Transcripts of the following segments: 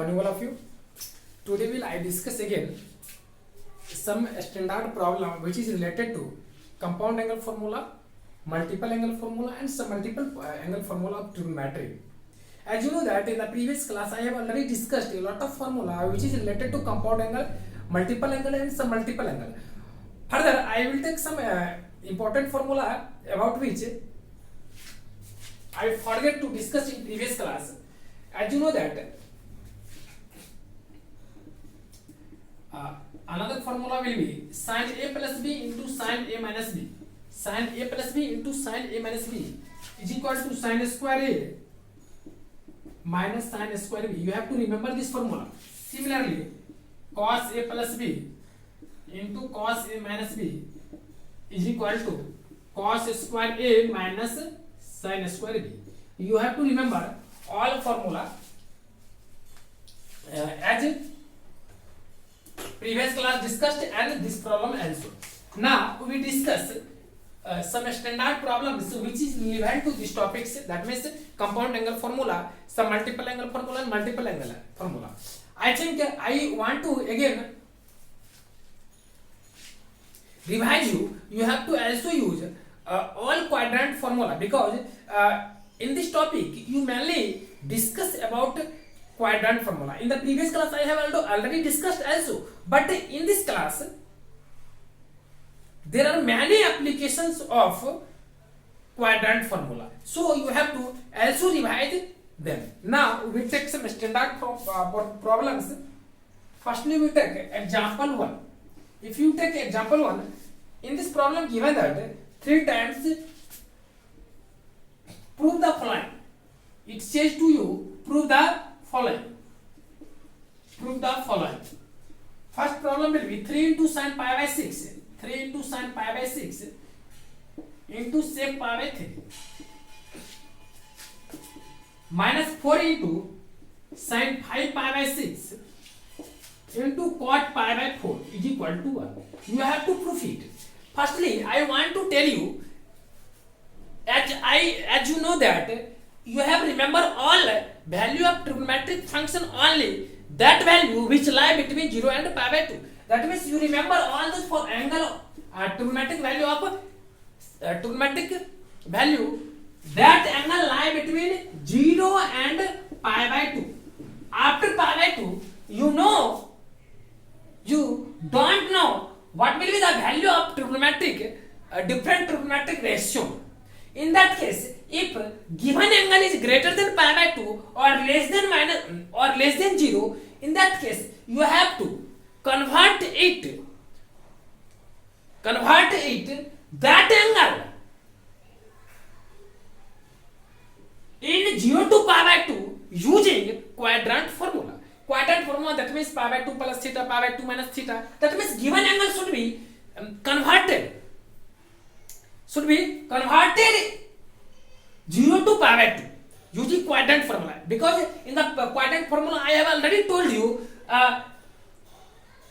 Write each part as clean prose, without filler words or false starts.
morning, all of you. Today will I discuss again some standard problem which is related to compound angle formula, multiple angle formula, and some multiple angle formula of trigonometry. As you know that in the previous class I have already discussed a lot of formula which is related to compound angle, multiple angle, and some multiple angle. Further, I will take some important formula about which I forget to discuss in previous class. As you know that another formula will be sin A plus B into sin A minus B. Sin A plus B into sin A minus B is equal to sin square A minus sin square B. You have to remember this formula. Similarly, cos A plus B into cos A minus B is equal to cos square A minus sin square B. You have to remember all formula as previous class discussed and this problem also. Now we discuss some standard problems which is relevant to these topics, that means compound angle formula, some multiple angle formula, and multiple angle formula. I think I want to again revise you. You have to also use all quadrant formula because in this topic you mainly discuss about quadrant formula. In the previous class I have already discussed also, but in this class there are many applications of quadrant formula, so you have to also revise them. Now we take some standard problems. Firstly we take example 1. If you take example 1, in this problem given that 3 times prove the following. It says to you prove the following. Prove the following. First problem will be 3 into sin pi by 6. 3 into sin pi by 6 into sec pi by 3 minus 4 into sin 5 pi by 6 into cot pi by 4 is equal to 1. You have to prove it. Firstly, I want to tell you, as you know that you have remember all value of trigonometric function only that value which lie between 0 and pi by 2. That means you remember all those for angle trigonometric value of trigonometric value, that angle lie between 0 and pi by 2. After pi by 2, you don't know what will be the value of trigonometric different trigonometric ratio. In that case, if given angle is greater than pi by 2 or less than minus or less than 0, in that case you have to convert it that angle in 0 to pi by 2 using quadrant formula. Quadrant formula, that means pi by 2 plus theta, pi by 2 minus theta. That means given angle should be converted 0 to pi by 2 using quadrant formula. Because in the quadrant formula I have already told you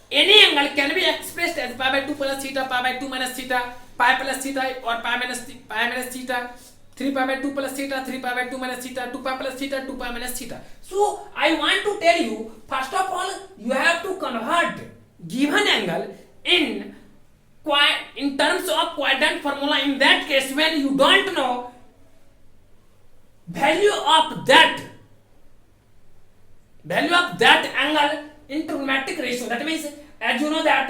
any angle can be expressed as pi by 2 plus theta, pi by 2 minus theta, pi plus theta, or pi minus theta, 3 pi by 2 plus theta, 3 pi by 2 minus theta, 2 pi plus theta, 2 pi minus theta. So I want to tell you, first of all you have to convert given angle in terms of quadrant formula. In that case, when you don't know value of that angle in trigonometric ratio, that means as you know that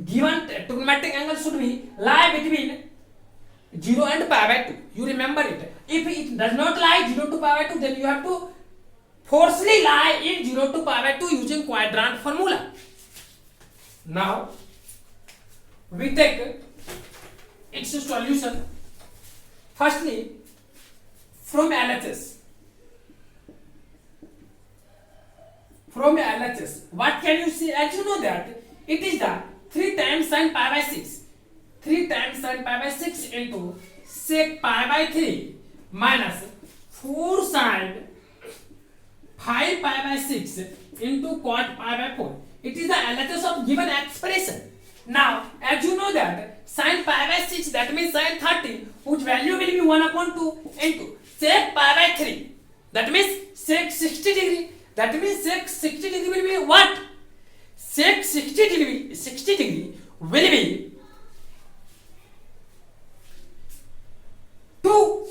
given trigonometric angle should be lie between 0 and pi by 2. You remember it. If it does not lie 0 to pi by 2, then you have to forcefully lie in 0 to pi by 2 using quadrant formula. Now we take its solution. Firstly, from LHS, what can you see? As you know that it is the 3 times sin pi by 6. 3 times sin pi by 6 into sec pi by 3 minus 4 sin 5 pi by 6 into cot pi by 4. It is the LHS of given expression. Now, as you know that sin pi by 6, that means sin 30, whose value will be 1/2 into sec pi by 3, that means sec 60 degree. That means sec 60 degree will be what? Sec 60 degree will be 2.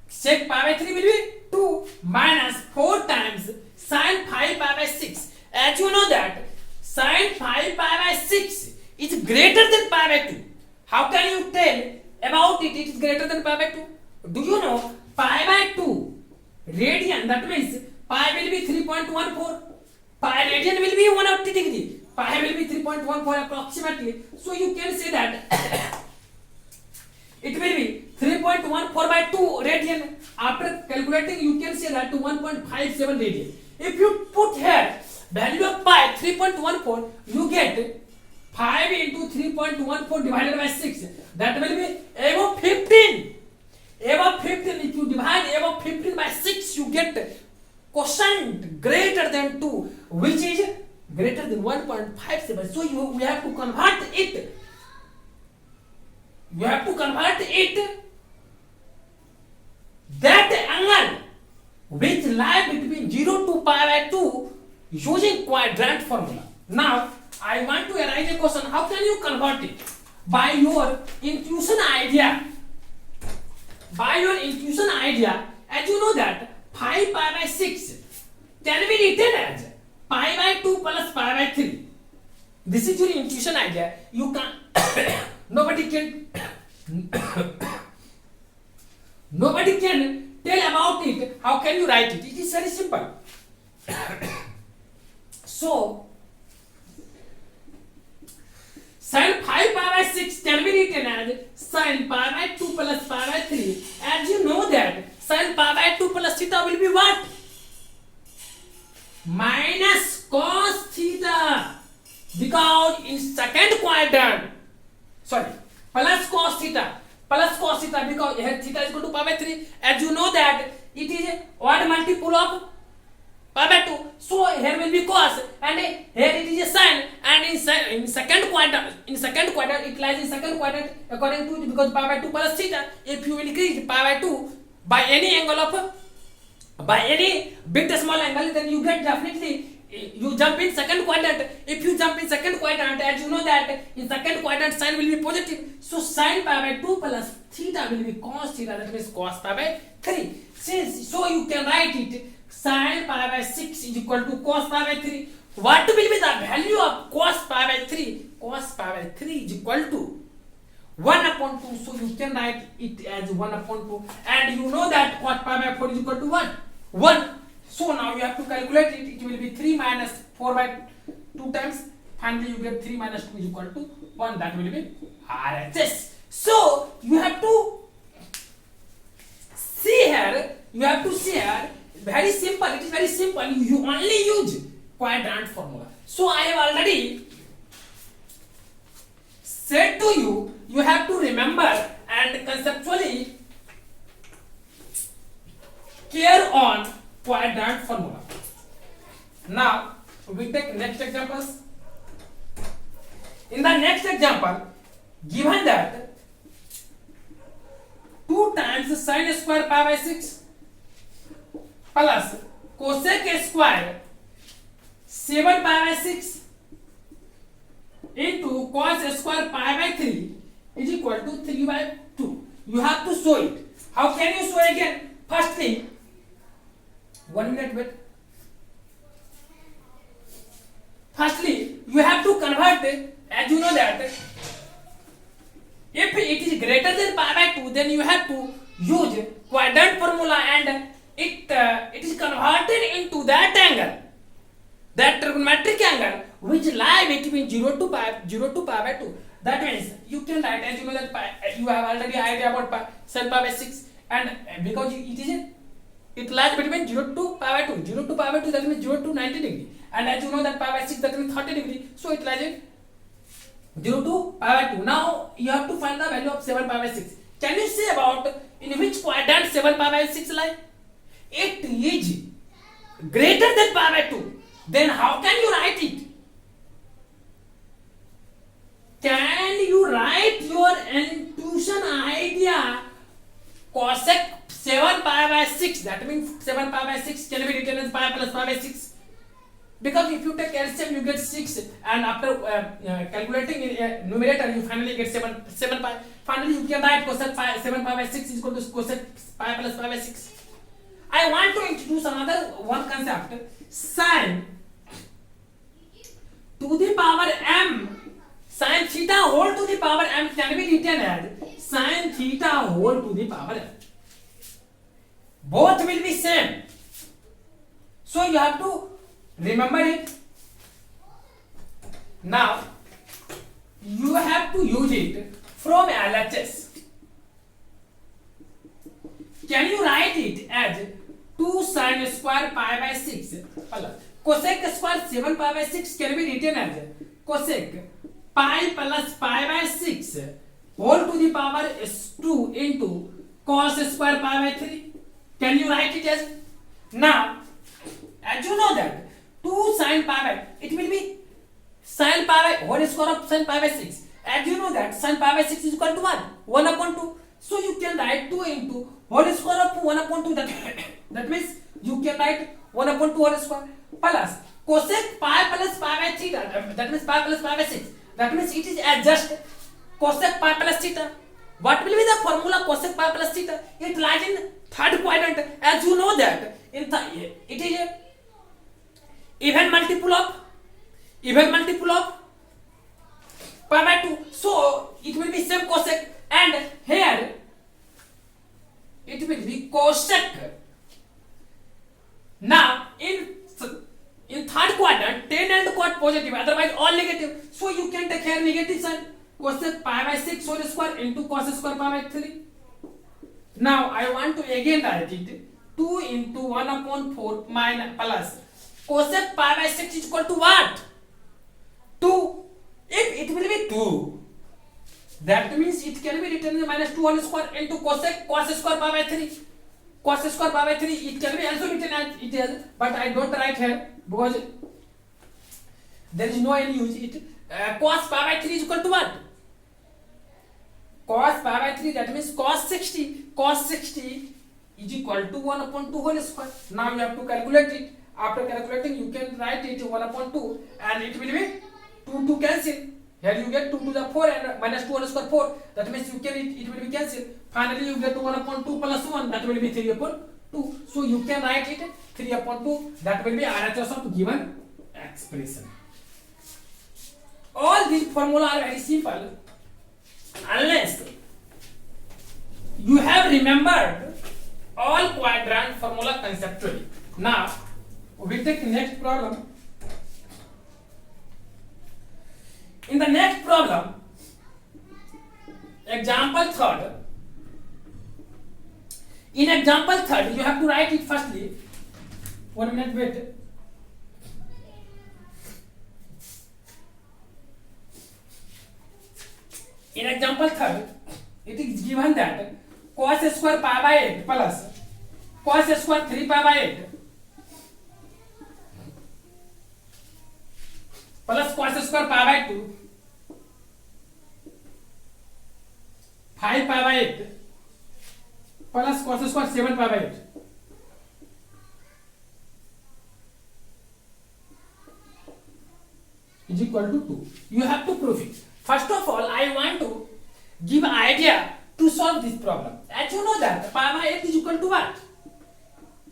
Sec pi by 3 will be 2 minus 4 times sin pi by 6. As you know that sin pi by 6 is greater than pi by 2. How can you tell about it? It is greater than pi by 2. Do you know pi by 2 radian? That means pi will be 3.14. Pi radian will be 180 degree. Pi will be 3.14 approximately. So you can say that it will be 3.14 by 2 radian. After calculating, you can say that to 1.57 radian. If you put here value of pi 3.14, you get 5 into 3.14 divided by 6. That will be above 15. Above 15. If you divide above 15 by 6, you get quotient greater than 2, which is greater than 1.57. So we have to convert it. You have to convert it. That angle which lie between 0 to pi by 2 using quadrant formula. Now I want to arise a question. How can you convert it? By your intuition idea. By your intuition idea, as you know that pi by 6 can be written as pi by 2 plus pi by 3. This is your intuition idea. You can nobody can tell about it. How can you write it? It is very simple. So sin pi by 6 can be written as sin pi by 2 plus pi by 3. As you know that sin pi by 2 plus theta will be what? Minus cos theta. Because in second quadrant, plus cos theta. Plus cos theta, because here theta is equal to pi by 3. As you know that it is a odd multiple of pi by 2. So here will be cos, and here it is a sin, and in second quadrant it lies in second quadrant according to, because pi by 2 plus theta. If you increase pi by 2 by any angle of by any big to small angle, then you get definitely you jump in second quadrant. If you jump in second quadrant, as you know that in second quadrant sin will be positive. So sin pi by 2 plus theta will be cos theta. That means cos pi by 3. So you can write it sin pi by 6 is equal to cos pi by 3. What will be the value of cos pi by 3? Cos pi by 3 is equal to 1 upon 2. So you can write it as 1 upon 2. And you know that cos pi by 4 is equal to 1. So now you have to calculate it. It will be 3 minus 4 by 2 times. Finally you get 3 minus 2 is equal to 1. That will be RHS. So you have to see here. Very simple. It is very simple. You only use quadrant formula. So I have already said to you. You have to remember and conceptually care on quadrant formula. Now we take next examples. In the next example, given that 2 times sin square pi by 6 plus cosec square 7 pi by 6 into cos square pi by 3 is equal to 3 by 2. You have to show it. How can you show again? Firstly, 1 minute wait. Firstly, you have to convert it. As you know that if it is greater than pi by 2, then you have to use quadrant formula, and it is converted into that angle, that trigonometric angle which lie between 0 to pi by 2. That means you can write, as you know that you have already idea about sin pi by 6, and because it lies between 0 to pi by 2. 0 to pi by 2, that means 0 to 90 degree. And as you know that pi by 6, that means 30 degree. So it lies in 0 to pi by 2. Now you have to find the value of 7 pi by 6. Can you say about in which quadrant 7 pi by 6 lie? It is greater than pi by 2. Then how can you write it? Can you write your intuition idea? Cosec 7 pi by 6, that means 7 pi by 6 can be written as pi plus pi by 6, because if you take LCM you get 6, and after calculating in numerator you finally get 7 pi. Finally you can write cosec 7 pi by 6 is equal to cosec pi plus pi by 6. I want to introduce another one concept, sin to the power m, sin theta whole to the power m can be written as sin theta whole to the power m. Both will be same, so you have to remember it. Now you have to use it from LHS. Can you write it as 2 sin square pi by 6 plus cosec square 7 pi by 6 can be written as cosec pi plus pi by 6 whole to the power is 2 into cos square pi by 3. Can you write it as? Now as you know that 2 sin pi by, it will be sin pi by whole square of sin pi by 6. As you know that sin pi by 6 is equal to 1 upon 2. So you can write 2 into whole square of 1 upon 2. That means you can write 1 upon 2 whole square plus cosec pi plus pi by theta. That means pi plus pi by 6. That means it is as just cosec pi plus theta. What will be the formula cosec pi plus theta? It lies in third quadrant. As you know that in it is a even multiple of pi by 2. So it will be same cosec, and here it will be cosec. Now in third quadrant 10 and quad positive, otherwise all negative, so you can take here negative sign, cosec pi by 6 whole square into cos square pi by 3. Now I want to again write it 2 into 1 upon 4 minus plus cosec pi by 6 is equal to what? 2. If it will be 2, that means it can be written as minus 2 whole square into cos square pi by 3. Cos square pi by 3 it can be also written as it is, but I don't write here because there is no any use it. Cos pi by 3 is equal to what? Cos pi by 3, that means cos 60. Cos 60 is equal to 1 upon 2 whole square. Now you have to calculate it. After calculating you can write it 1 upon 2 and it will be 2 cancel. Here you get 2 to the 4 and minus 2 whole square 4. That means you can it will be cancelled. Finally you get 1 upon 2 plus 1, that will be 3 upon 2. So you can write it 3 upon 2. That will be RHS of given expression. All these formula are very simple unless you have remembered all quadrant formula conceptually. Now we take next problem. In the next problem, example third. In example third, you have to write it firstly. 1 minute wait. In example third, it is given that cos square pi by 8 plus cos square 3 pi by 8 plus cos square pi by 2 5 pi by 8 plus cos square 7 pi by 8 is equal to 2. You have to prove it. First of all, I want to give idea to solve this problem. As you know that pi by 8 is equal to what?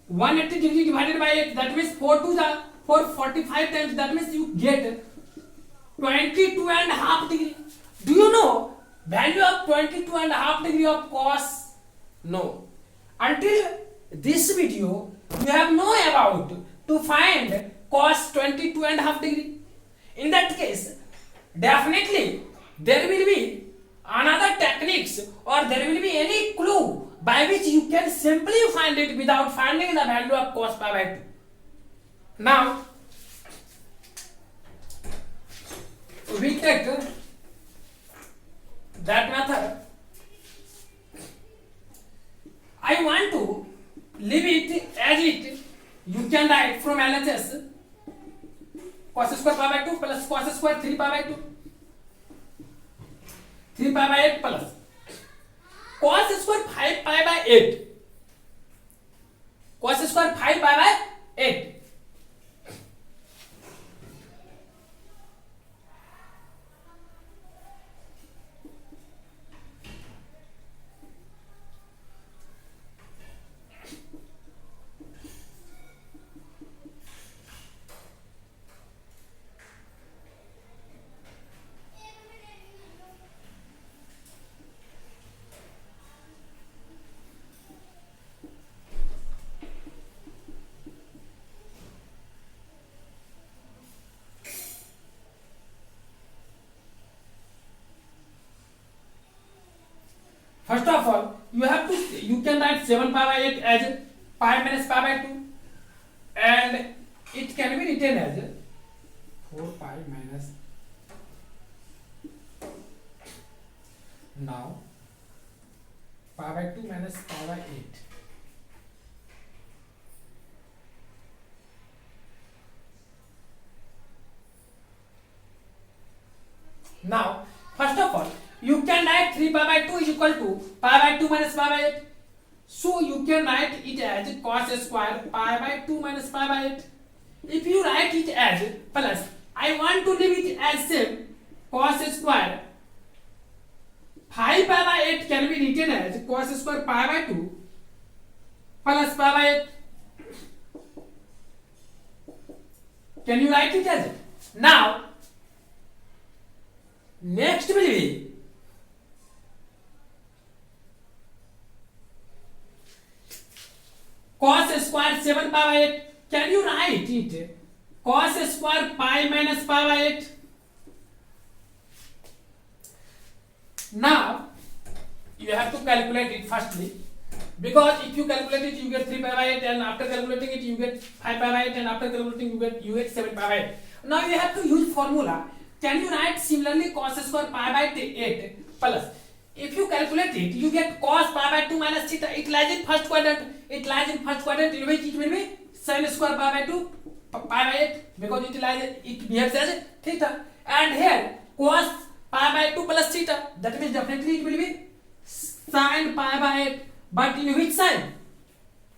180 degree divided by 8, that means 4 to the 445 times, that means you get 22 and a half degree. Do you know value of 22 and a half degree of cos? No. Until this video, you have no about to find cos 22 and a half degree. In that case, definitely there will be another techniques or there will be any clue by which you can simply find it without finding the value of cos pi by 2. Now, we take that method. I want to leave it as it. You can write from LHS cos square pi by 2 plus cos square 3 pi by 2. 3 pi by 8 plus cos square 5 pi by 8 cos square 5 pi by 8. First of all, you can write 7 pi by 8 as pi minus pi by 2, and it can be written as 4 pi minus. Now pi by 2 minus pi by 8. Now, first of all, you can write 3 pi by 2 is equal to pi by 2 minus pi by 8. So you can write it as cos square pi by 2 minus pi by 8. If you write it as plus, I want to leave it as same, cos square 5 pi by 8 can be written as cos square pi by 2 plus pi by 8. Can you write it as it? Now, next will be cos square 7 pi by 8. Can you write it cos square pi minus pi by 8? Now you have to calculate it firstly, because if you calculate it you get 3 pi by 8, and after calculating it you get 5 pi by 8, and after calculating you get 7 pi by 8. Now you have to use formula. Can you write similarly cos square pi by 8 plus, if you calculate it you get cos pi by 2 minus theta. It lies in first quadrant. It lies in first quadrant, in which it will be sin square pi by 2 pi by 8, because it behaves as theta. And here cos pi by 2 plus theta, that means definitely it will be sin pi by 8. But in which sign?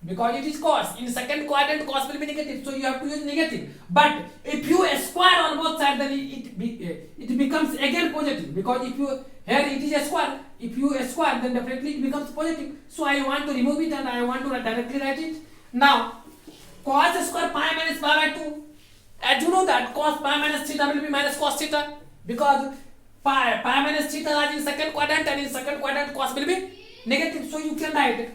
Because it is cos. In second quadrant cos will be negative, so you have to use negative. But if you square on both sides, then it becomes again positive, because if you here it is a square, if you square then definitely it becomes positive. So I want to remove it and I want to directly write it. Now cos square pi minus pi by 2, as you know that cos pi minus theta will be minus cos theta, because pi minus theta is in second quadrant, and in second quadrant cos will be negative, so you can write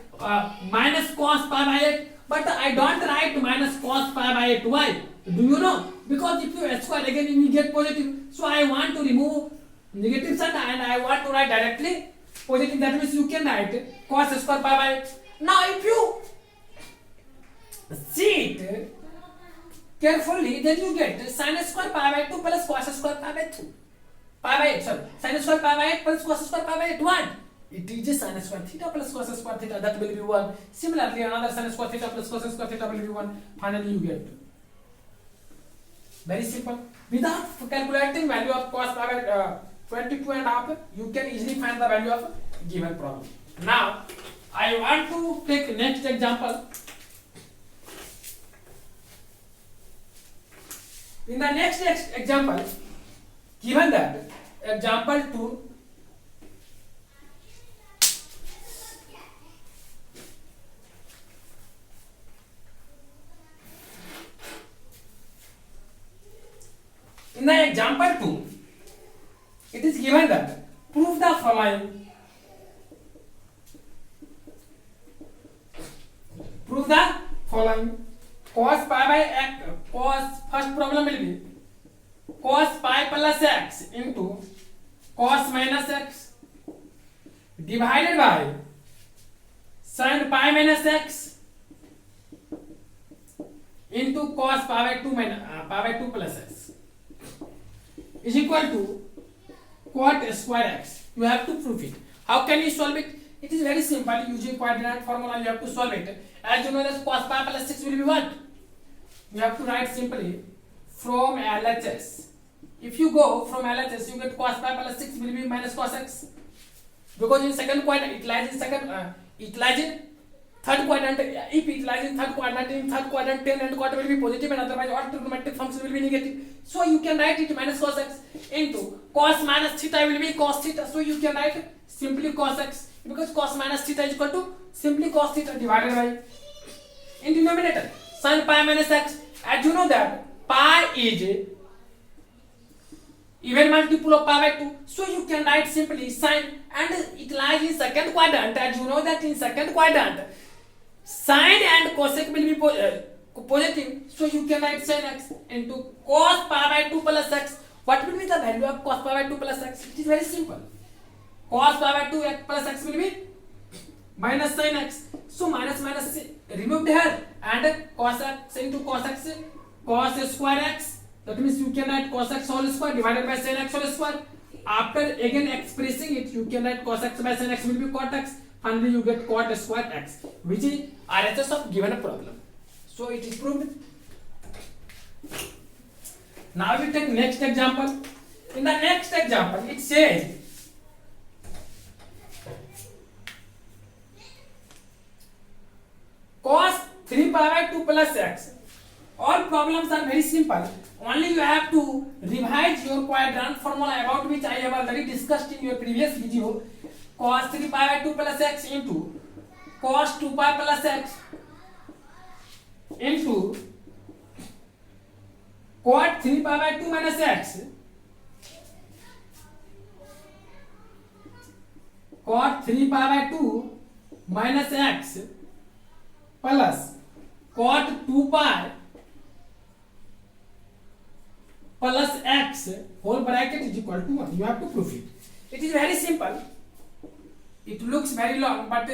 minus cos pi by 8, but I don't write minus cos pi by 8. Why? Do you know? Because if you square again you will get positive, so I want to remove negative sign and I want to write directly positive. That means you can write cos square pi by 8. Now if you see it carefully, then you get sin square pi by 2 plus cos square pi by 2 pi by 8. Sorry, sin square pi by 8 plus cos square pi by 8. What? It is sin square theta plus cos square theta, that will be 1. Similarly, another sin square theta plus cos square theta will be 1. Finally, you get 2. Very simple. Without calculating value of cos pi by 22.5, you can easily find the value of given problem. Now, I want to take next example. In the next example, given that example 2, in the example 2, it is given that prove the following. Prove the following. Cos pi by x, first problem will be cos pi plus x into cos minus x divided by sin pi minus x into cos pi by 2 plus x is equal to cot square x. You have to prove it. How can you solve it? It is very simple. Using coordinate formula, you have to solve it. As you know that cos pi plus 6 will be what? You have to write simply from LHS. If you go from LHS, you get cos pi plus 6 will be minus cos x. Because in second quadrant, it lies in third quadrant, if it lies in third quadrant, in third quadrant tan and cot will be positive and otherwise all trigonometric function will be negative. So you can write it minus cos x into cos minus theta will be cos theta. So you can write simply cos x, because cos minus theta is equal to simply cos theta divided by in denominator sin pi minus x. As you know that pi is even multiple of pi by 2, so you can write simply sin, and it lies in second quadrant. As you know that in second quadrant sin and cosec will be positive, so you can write sin x into cos pi by 2 plus x. What will be the value of cos pi by 2 plus x? It is very simple. Cos pi by 2 x plus x will be minus sin x. So minus minus removed here, and cos x into cos x, cos square x. That means you can write cos x whole square divided by sin x whole square. After again expressing it, you can write cos x by sin x will be cot x. Finally, you get cot square x, which is RHS of given problem. So it is proved. Now we take next example. In the next example, it says cos 3 pi by 2 plus x. All problems are very simple. Only you have to revise your quadrant formula, about which I have already discussed in your previous video. Cos 3 pi by 2 plus x into cos 2 pi plus x into cot 3 pi by 2 minus x, cot 3 pi by 2 minus x plus cot 2 pi plus x whole bracket is equal to 1. You have to prove it. It is very simple. It looks very long, but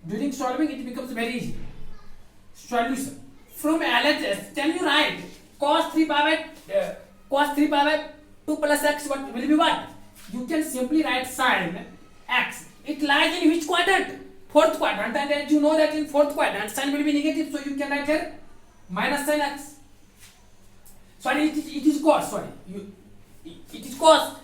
during solving it becomes very easy. Solution from LHS. Can you write cos 3 pi by 2 plus x? What will be what? You can simply write sin x. It lies in which quadrant? Fourth quadrant, and as you know that in fourth quadrant sin will be negative, so you can write here minus sin x. Sorry, it is cos. Sorry, it is cos.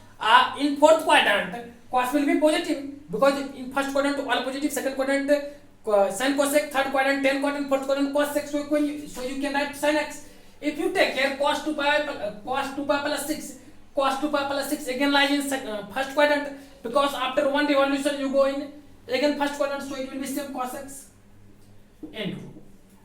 In fourth quadrant, cos will be positive, because in first quadrant all positive, second quadrant sin cosec, third quadrant tan cot, and fourth quadrant cos x. So you can write sin x. If you take here cos 2 pi plus 6, cos 2 pi plus 6 again lies in first quadrant, because after one revolution you go in again first quadrant, so it will be same cos x into.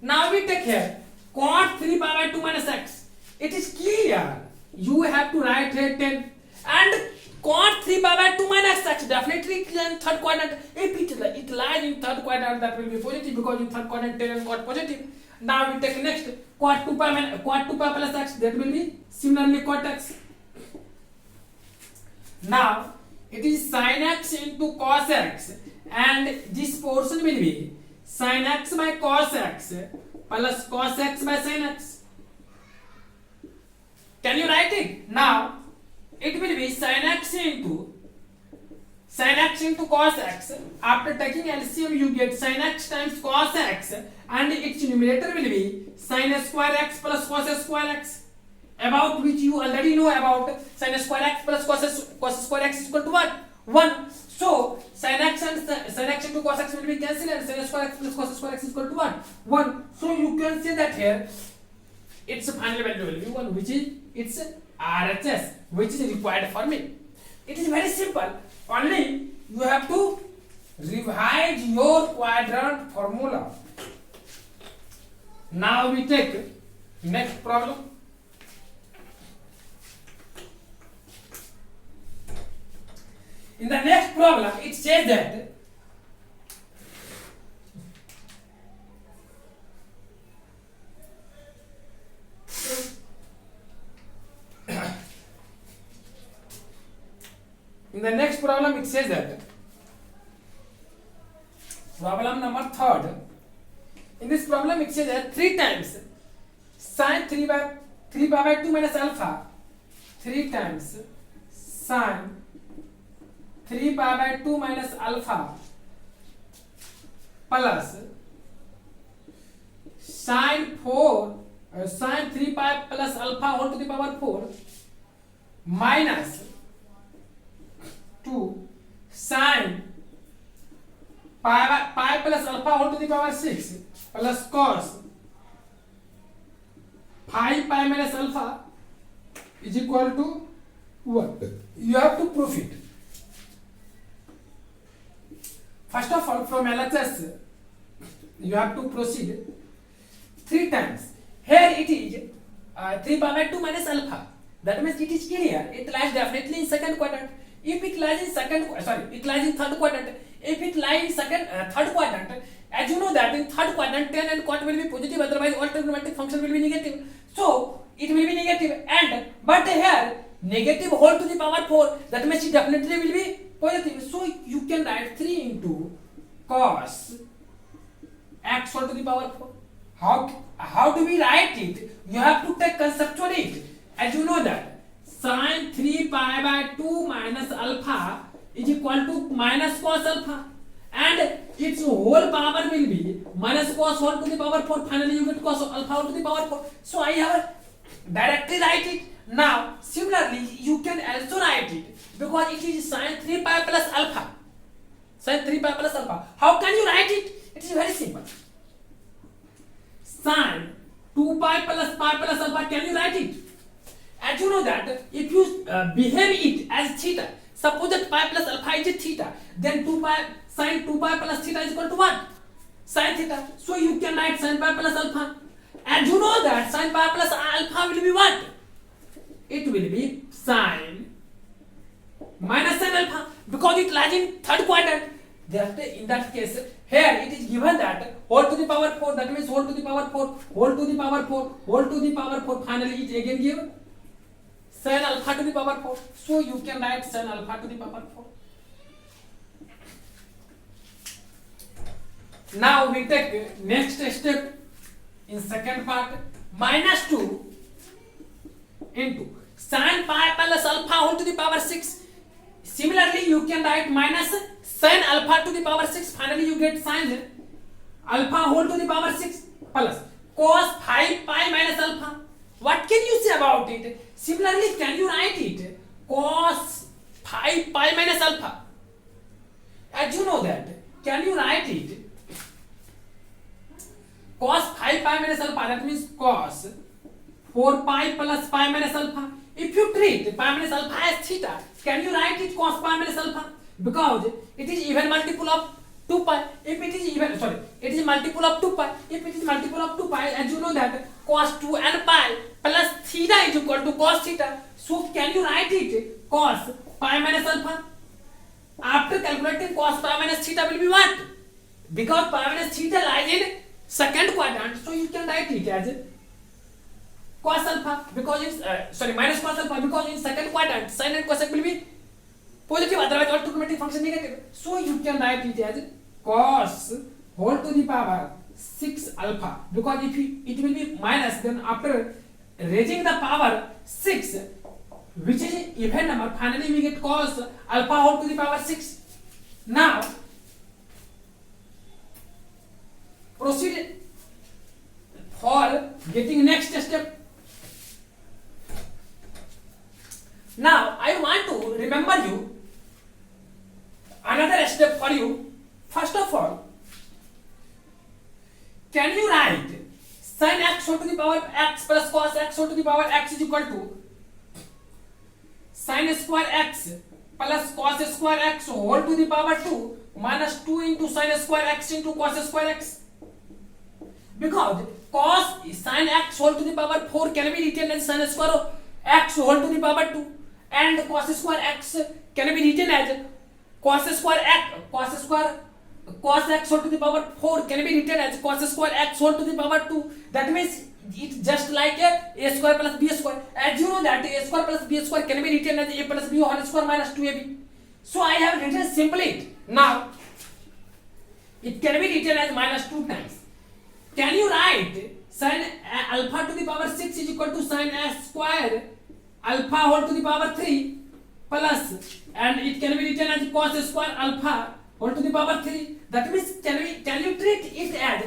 Now we take here cot 3 pi by 2 minus x. It is clear. You have to write here 10, and cot 3 pi by 2 minus x definitely in third quadrant. If it lies in third quadrant, that will be positive, because in third quadrant tan and cot positive. Now we take next cot 2 pi plus x, that will be similarly cot x. Now it is sin x into cos x, and this portion will be sin x by cos x plus cos x by sin x. Can you write it? Now it will be sin x into cos x. After taking LCM, you get sin x times cos x, and its numerator will be sin square x plus cos square x, about which you already know about sin square x plus cos square x is equal to what? 1. So sin x into cos x will be cancelled, and sin square x plus cos square x is equal to what? 1. So you can say that here its final value will be 1, which is its RHS, which is required for me. It is very simple. Only you have to revise your quadrant formula. Now we take next problem. In the next problem, it says that problem number 3rd. In this problem, it says that 3 times sin 3 pi by 2 minus alpha, 3 times sin 3 pi by 2 minus alpha plus sin 3 pi plus alpha whole to the power 4 minus 2 sin pi plus alpha whole to the power 6 plus cos 5 pi minus alpha is equal to 1. You have to prove it. First of all, from LHS, you have to proceed 3 times. Here it is 3 pi by 2 minus alpha. That means it is clear. It lies definitely in second quadrant. If it lies in it lies in third quadrant. If it lies in third quadrant, as you know that in third quadrant, tan and cot will be positive. Otherwise, all trigonometric function will be negative. So it will be negative. But here negative whole to the power 4. That means it definitely will be positive. So you can write 3 into cos x whole to the power 4. How do we write it? You have to take conceptual it. As you know that sin 3 pi by 2 minus alpha is equal to minus cos alpha, and its whole power will be minus cos whole to the power 4. Finally you get cos alpha whole to the power 4. So I have directly write it. Now similarly you can also write it, because it is sin 3 pi plus alpha. Sin 3 pi plus alpha. How can you write it? It is very simple. Sin 2 pi plus alpha, can you write it? As you know that if you behave it as theta, suppose that pi plus alpha is theta, then sin 2 pi plus theta is equal to what? Sin theta. So you can write sin pi plus alpha. And you know that sin pi plus alpha will be what? It will be sin minus sin alpha, because it lies in third quadrant. Therefore, in that case, here it is given that whole to the power 4. That means whole to the power 4, whole to the power 4, whole to the power 4. Finally, it again give sin alpha to the power 4. So you can write sin alpha to the power 4. Now we take next step in second part. Minus 2 into sin pi plus alpha whole to the power 6. Similarly, you can write minus sin alpha to the power 6. Finally, you get sin alpha whole to the power 6 plus cos 5 pi minus alpha. What can you say about it? Similarly, can you write it cos 5 pi minus alpha? As you know that, can you write it cos 5 pi minus alpha? That means cos 4 pi plus pi minus alpha. If you treat pi minus alpha as theta, can you write it cos pi minus alpha? Because it is even multiple of 2 pi. If it is it is multiple of 2 pi. If it is multiple of 2 pi, as you know that cos 2 and pi plus theta is equal to cos theta. So can you write it cos pi minus alpha? After calculating cos pi minus theta will be what? Because pi minus theta lies in second quadrant, so you can write it as cos alpha, because it's minus cos alpha, because in second quadrant sin and cosec will be positive, otherwise all trigonometric function negative. So you can write it as cos whole to the power 6 alpha, because if it will be minus, then after raising the power 6, which is even number, finally we get cos alpha whole to the power 6. Now proceed for getting next step. Now I want to remember you another step for you. First of all, can you write sin x whole to the power x plus cos x whole to the power x is equal to sin square x plus cos square x whole to the power 2 minus 2 into sin square x into cos square x? Because cos sin x whole to the power 4 can be written as sin square x whole to the power 2, and cos square x can be written as cos x whole to the power 4 can be written as cos square x whole to the power 2. That means it's just like a square plus b square. As you know that a square plus b square can be written as a plus b whole square minus 2ab. So I have written simply it. Now it can be written as minus 2 times. Can you write sin alpha to the power 6 is equal to sin s square alpha whole to the power 3 plus, and it can be written as cos square alpha whole to the power 3. That means can you treat it as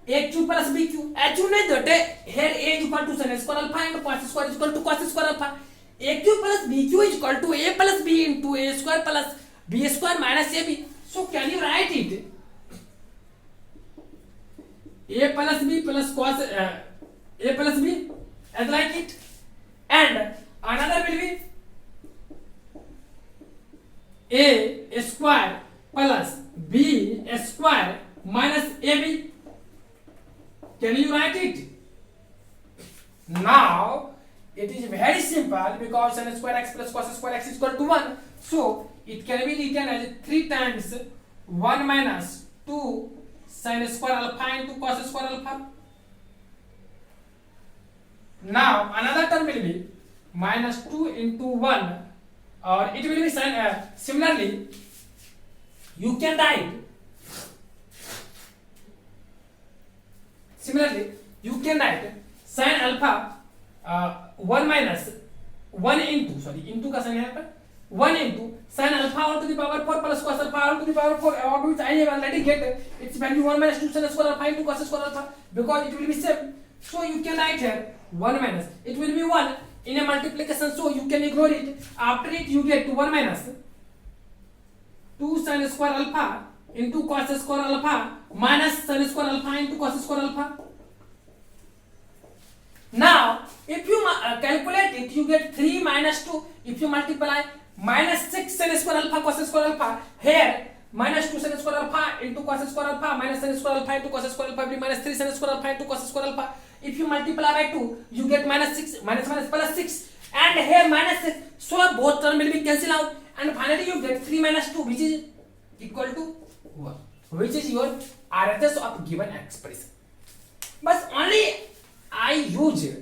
a q plus b q? As you know that here a is equal to sin square alpha and cos square is equal to cos square alpha. A q plus b q is equal to a plus b into a square plus b square minus ab. So can you write it a plus b plus cos a plus b as like it, and another will be a square plus b square minus ab. Can you write it? Now it is very simple because sin square x plus cos square x is equal to 1. So it can be written as 3 times 1 minus 2 sin square alpha into cos square alpha. Now another term will be minus 2 into 1, or it will be similarly you can write sin alpha 1 minus 1 into, sorry into का sign है 1 into sin alpha all to the power 4 plus cos alpha all to the power 4, out which I have already get its value 1 minus 2 sin square alpha into cos square alpha, because it will be same. So you can write here 1 minus, it will be 1 in a multiplication, so you can ignore it. After it you get 1 minus 2 sin square alpha into cos square alpha minus sin square alpha into cos square alpha. Now if you calculate it, you get 3 minus 2. If you multiply minus 6 sin square alpha cos square alpha, here minus 2 sin square alpha into cos square alpha minus sin square alpha into cos square alpha will be minus 3 sin square alpha into cos square alpha. If you multiply by 2, you get minus 6 minus plus 6, and here minus 6. So both term will be cancelled out, and finally you get 3 minus 2, which is equal to 1, which is your RHS of given expression. But only I use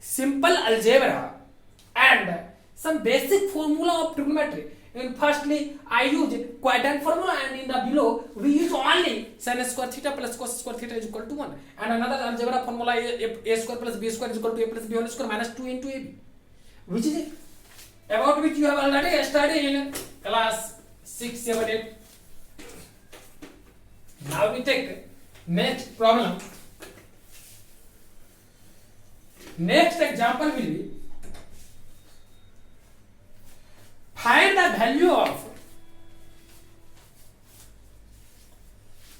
simple algebra and some basic formula of trigonometry. And firstly, I use quadrant formula, and in the below we use only sin square theta plus cos square theta is equal to 1. And another algebra formula a square plus b square is equal to a plus b whole square minus 2 into ab, which is about which you have already studied in class 6, 7, 8. Now we take next problem. Next example will be find the value of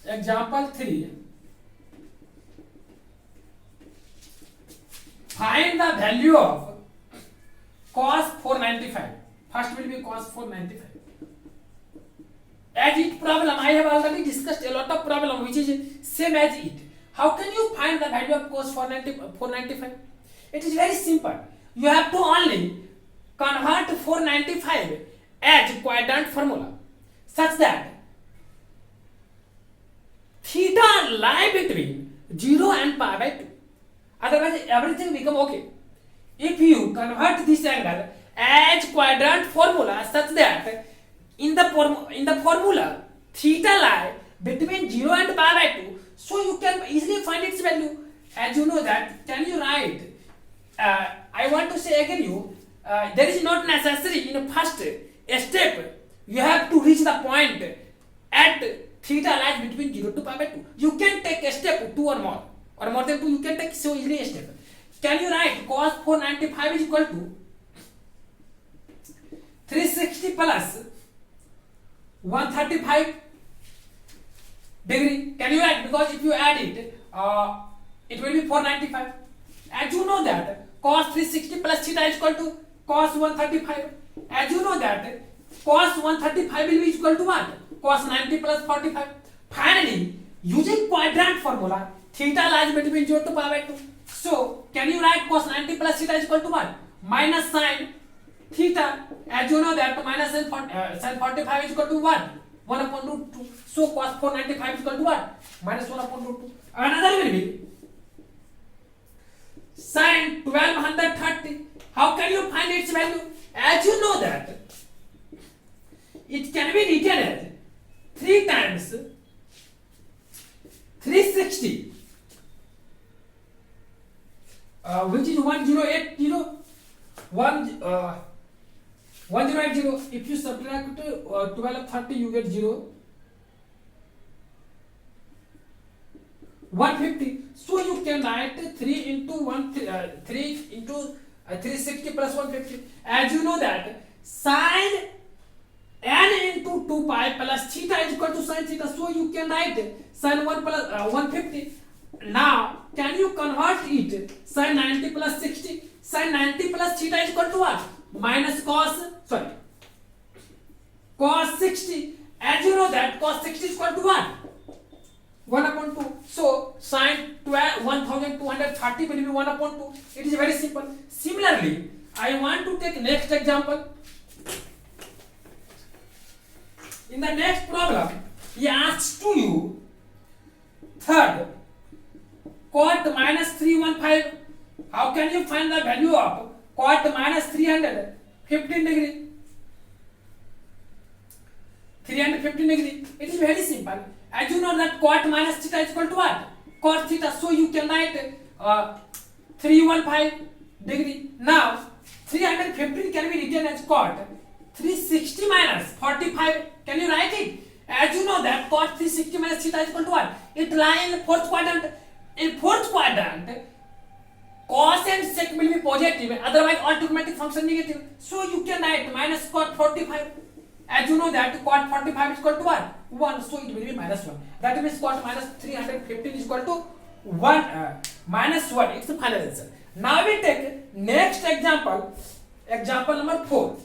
example 3. Find the value of cos 495. First will be cos 495. As it problem, I have already discussed a lot of problem which is same as it. How can you find the value of cos 495? It is very simple. You have to only convert 495 as quadrant formula such that theta lie between 0 and pi by 2. Otherwise everything become okay. If you convert this angle as quadrant formula such that in the formula theta lie between 0 and pi by 2, so you can easily find its value. As you know that, can you write? I want to say again you, there is not necessary in the first step you have to reach the point at theta lies between 0 to pi by 2. You can take a step 2 or more than 2. You can take so easily a step. Can you write cos 495 is equal to 360 plus 135 degree? Can you write? Because if you add it, it will be 495. As you know that cos 360 plus theta is equal to cos 135. As you know that cos 135 will be equal to what? Cos 90 plus 45. Finally, using quadrant formula, theta lies between 0 to pi by 2. So, can you write cos 90 plus theta is equal to what? Minus sin theta. As you know that minus sin 45 is equal to what? 1 upon root 2. So, cos 495 is equal to what? Minus 1 upon root 2. Another will be sin 1230. How can you find its value? As you know that it can be written as 3 times 360, which is 1080. 1080. If you subtract 1230, you get 0. 150. So you can write 3 into 360 plus 150. As you know that sin n into 2 pi plus theta is equal to sin theta. So you can write sin 1 plus 150 Now, can you convert it? Sin 90 plus 60. Sin 90 plus theta is equal to what? Minus cos 60. As you know that cos 60 is equal to what? 1 upon 2. So, sin 1230 will be 1 upon 2. It is very simple. Similarly, I want to take next example. In the next problem, he asks to you third cot minus 315. How can you find the value of cot minus 315 degree? 315 degree. It is very simple. As you know that cot minus theta is equal to what? Cot theta. So you can write 315 degree. Now 315 can be written as cot 360 minus 45. Can you write it? As you know that cot 360 minus theta is equal to what? It lies in fourth quadrant. In fourth quadrant, cos and sec will be positive, otherwise automatic function negative. So you can write minus cot 45. As you know that cot 45 is equal to what? 1. So it will be minus 1. That means cot minus 315 is equal to 1 minus 1. It's the final answer. Now we take next example. Example number 4.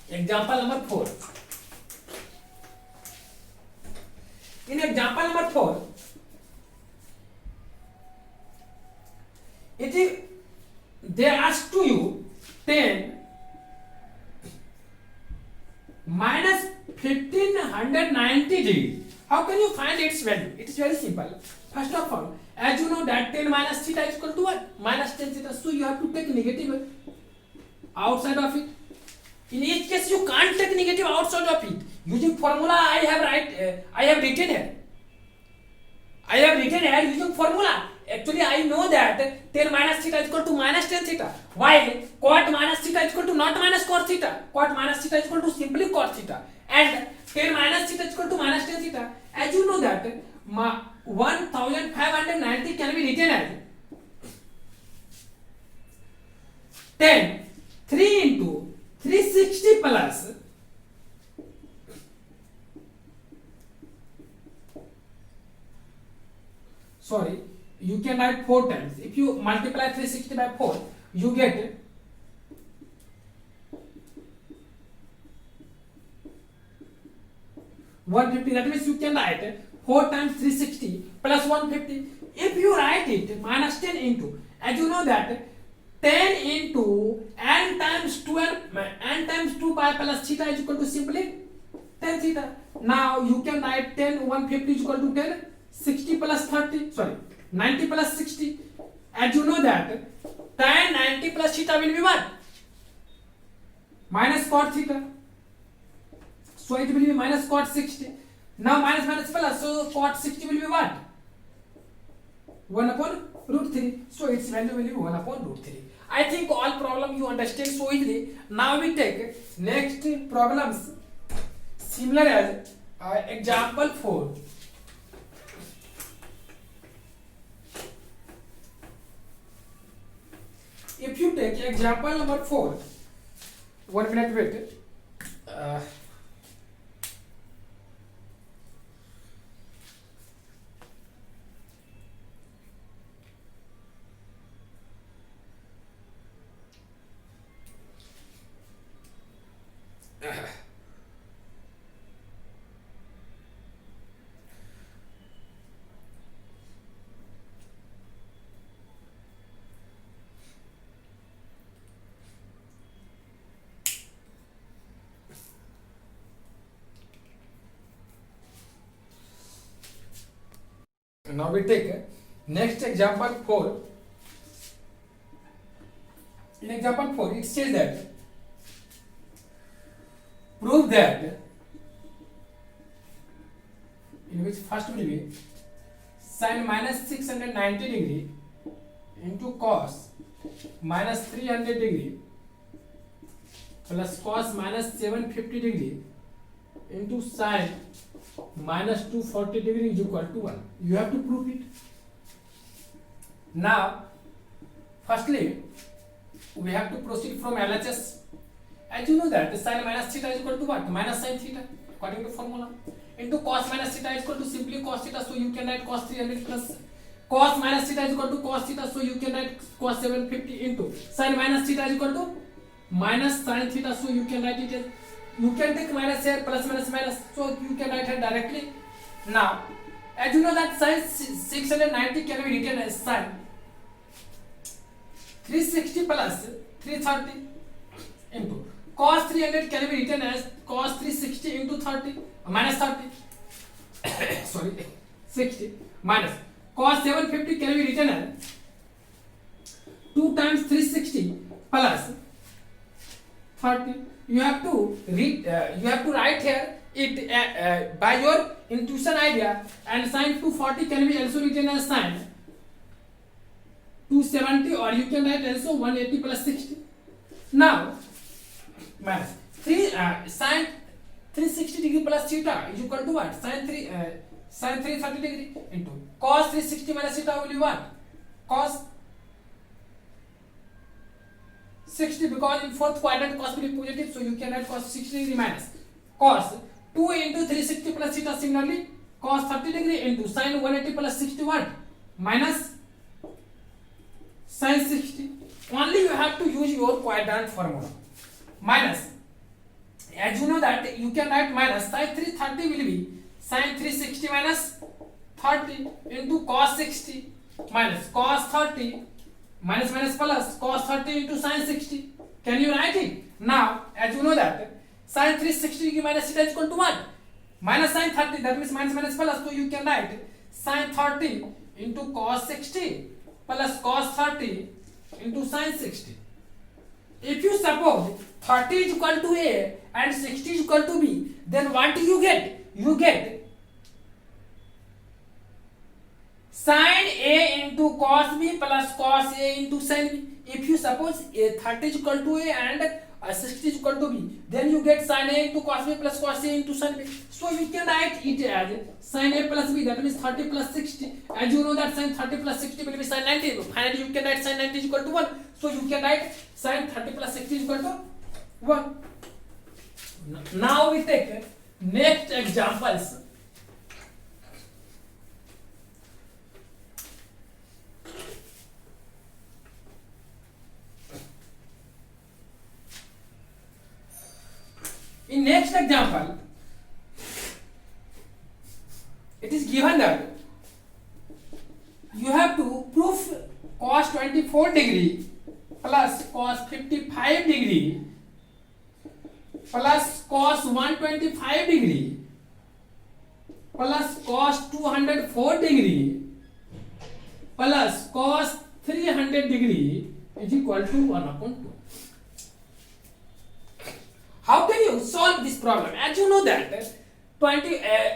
Example number 4. In example number 4, it is they ask to you 10 minus 1590 degree. How can you find its value? It is very simple. First of all, as you know that 10 minus theta is equal to what? Minus 10 theta. So you have to take negative outside of it. In each case, you can't take negative outside of it. Using formula, I have written here. I have written here using formula. Actually, I know that 10 minus theta is equal to minus 10 theta. While cot minus theta is equal to not minus cot theta. Cot minus theta is equal to simply cot theta. And 10 minus theta is equal to minus 10 theta. As you know that 1590 can be written as 10 3 into 360 plus you can write 4 times. If you multiply 360 by 4, you get 150. That means you can write 4 times 360 plus 150. If you write it minus 10 into, as you know that 10 into n times 12 n times 2 pi plus theta is equal to simply 10 theta. Now you can write 10 150 is equal to 10 60 plus 90 plus 60. As you know that tan 90 plus theta will be what? Minus cot theta. So it will be minus cot 60. Now minus plus, so cot 60 will be what? 1 upon root 3. So its value will be 1 upon root 3. I think all problem you understand so easily. Now we take next problems similar as example 4. If you take example number 4, 1 minute wait. Now we take next example 4. In example 4, it says that prove that, in which first will be sin minus 690 degree into cos minus 300 degree plus cos minus 750 degree into sin minus 240 degree is equal to 1. You have to prove it. Now, firstly, we have to proceed from LHS. As you know that sin minus theta is equal to what? Minus sin theta according to formula. Into cos minus theta is equal to simply cos theta, so you can write cos 300 plus cos minus theta is equal to cos theta, so you can write cos 750 into sin minus theta is equal to minus sin theta, so you can write it as, you can take minus here, plus minus minus, so you can write it directly. Now as you know that sin 690 can be written as sin 360 plus 330 into cos 300 can be written as cos 360 into 30 minus 30 sorry 60 minus cos 750 can be written as 2 times 360 plus 30. You have to read you have to write here it by your intuition idea, and sin 240 can be also written as sin 270, or you can write also 180 plus 60. Now minus 3 sin 360 degree plus theta is equal to what? Sin 330 degree into cos 360 minus theta will be what? Cos 60, because in fourth quadrant cos will be positive, so you can write cos 60 degree minus cos 2 into 360 plus theta, similarly cos 30 degree into sin 180 plus 60 what? Minus sin 60. Only you have to use your quadrant formula. Minus, as you know that you can write minus sin 330 will be sin 360 minus 30 into cos 60 minus cos 30 minus minus plus cos 30 into sin 60. Can you write it? Now as you know that sin 360 minus theta is equal to what? Minus sin 30, that means minus minus plus, so you can write sin 30 into cos 60 plus cos 30 into sin 60. If you suppose 30 is equal to A and 60 is equal to B, then what do you get? You get sin A into cos B plus cos A into sin B. If you suppose A 30 is equal to A and 60 is equal to B, then you get sin A into cos B plus cos A into sin B. So we can write it as sin A plus B, that means 30 plus 60. As you know that sin 30 plus 60 will be sin 90. Finally you can write sin 90 is equal to 1. So you can write sin 30 plus 60 is equal to 1. Now we take next examples. In next example, it is given that you have to prove cos 24 degree plus cos 55 degree plus cos 125 degree plus cos 204 degree plus cos 300 degree is equal to 1 upon 2. How can you solve this problem? As you know that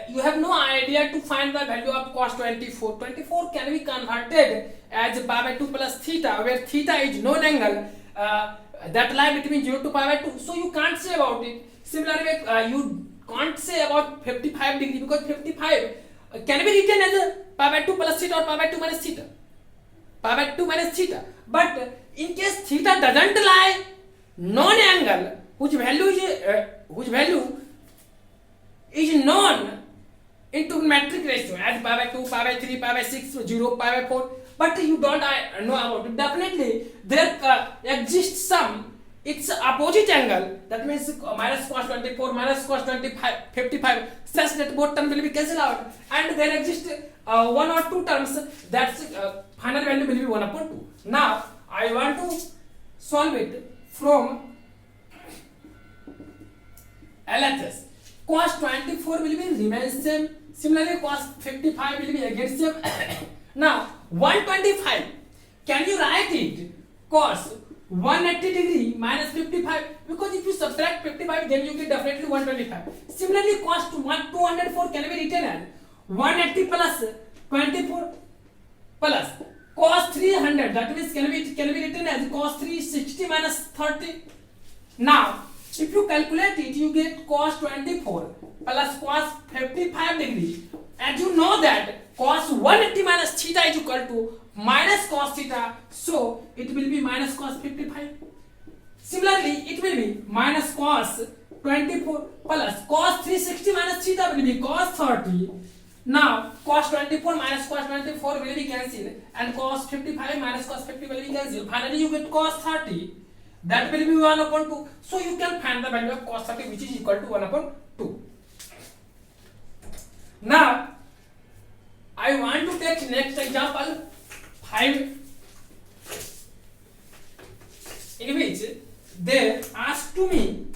you have no idea to find the value of cos 24. 24 can be converted as pi by 2 plus theta, where theta is known angle that lie between 0 to pi by 2. So you can't say about it. Similarly, you can't say about 55 degree, because 55 can be written as pi by 2 plus theta or pi by 2 minus theta. Pi by 2 minus theta. But in case theta doesn't lie known angle, whose value is known in trigonometric ratio as pi by 2, pi by 3, pi by 6, 0, pi by 4, but you don't know about it. Definitely there exists some its opposite angle, that means minus cos 24 minus cos 55, such that both terms will be cancelled out, and there exist one or two terms that's final value will be 1 upon 2. Now I want to solve it from LHS. Cos 24 will be remain same. Similarly, cos 55 will be again same. Now 125. Can you write it? Cos 180 degree minus 55. Because if you subtract 55, then you get definitely 125. Similarly, cos 204 can be written as 180 plus 24 plus cos 300. That means can be written as cos 360 minus 30. Now if you calculate it, you get cos 24 plus cos 55 degree. And you know that cos 180 minus theta is equal to minus cos theta, so it will be minus cos 55. Similarly, it will be minus cos 24 plus cos 360 minus theta will be cos 30. Now cos 24 minus cos 24 will be cancelled and cos 55 minus cos 50 will be cancelled. Finally you get cos 30, that will be 1 upon 2. So you can find the value of cos 30 which is equal to 1 upon 2. Now I want to take next example 5, in which they ask to me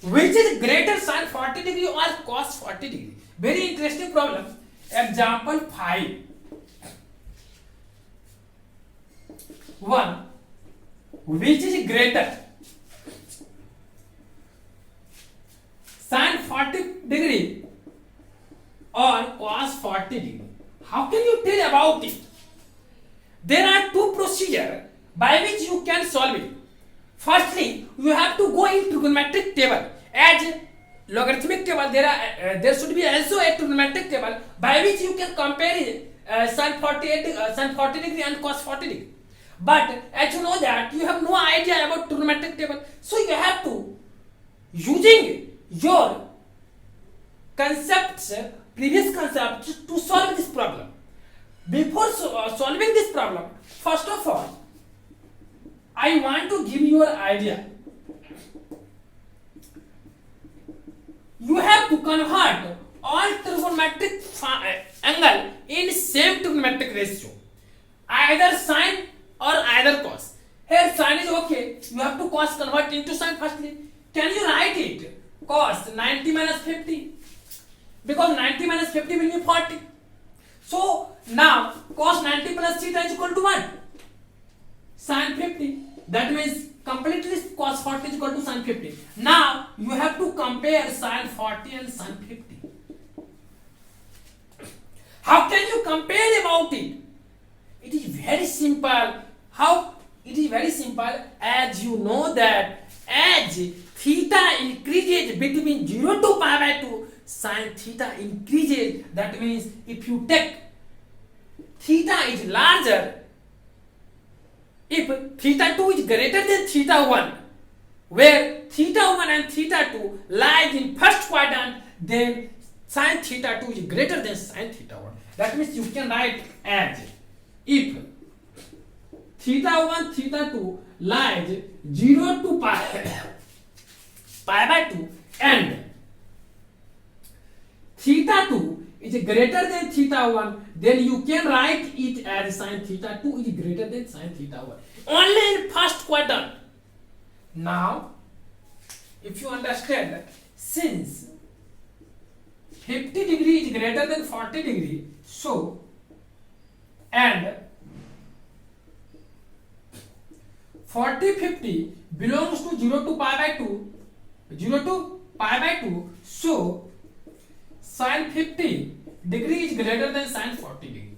which is greater sin 40 degree or cos 40 degree. Very interesting problem. Example 5. 1. Which is greater sin 40 degree or cos 40 degree? How can you tell about it? There are two procedures by which you can solve it. Firstly, you have to go in trigonometric table. As logarithmic table, there should be also a trigonometric table by which you can compare sin 40 degree and cos 40 degree. But as you know that you have no idea about trigonometric table, so you have to using your concepts, previous concepts to solve this problem. Before solving this problem, first of all, I want to give you an idea. You have to convert all trigonometric angle in same trigonometric ratio, either sine or either cos. Here sine is okay, you have to cos convert into sine firstly. Can you write it? Cos 90 minus 50, because 90 minus 50 will be 40. So now cos 90 plus theta is equal to 1. Sin 50. That means completely cos 40 is equal to sin 50. Now you have to compare sin 40 and sin 50. How can you compare about it? It is very simple. How? It is very simple. As you know that as theta increases between 0 to pi by 2, sin theta increases. That means if you take theta is larger, if theta 2 is greater than theta 1, where theta 1 and theta 2 lies in first quadrant, then sin theta 2 is greater than sin theta 1. That means you can write as if theta 1, theta 2 lies 0 to pi by 2 and theta 2 is greater than theta 1, then you can write it as sin theta 2 is greater than sin theta 1. Only in first quadrant. Now, if you understand, since 50 degree is greater than 40 degree, so, and 40-50 belongs to 0 to pi by 2, 0 to pi by 2, so, sin 50 degree is greater than sin 40 degree.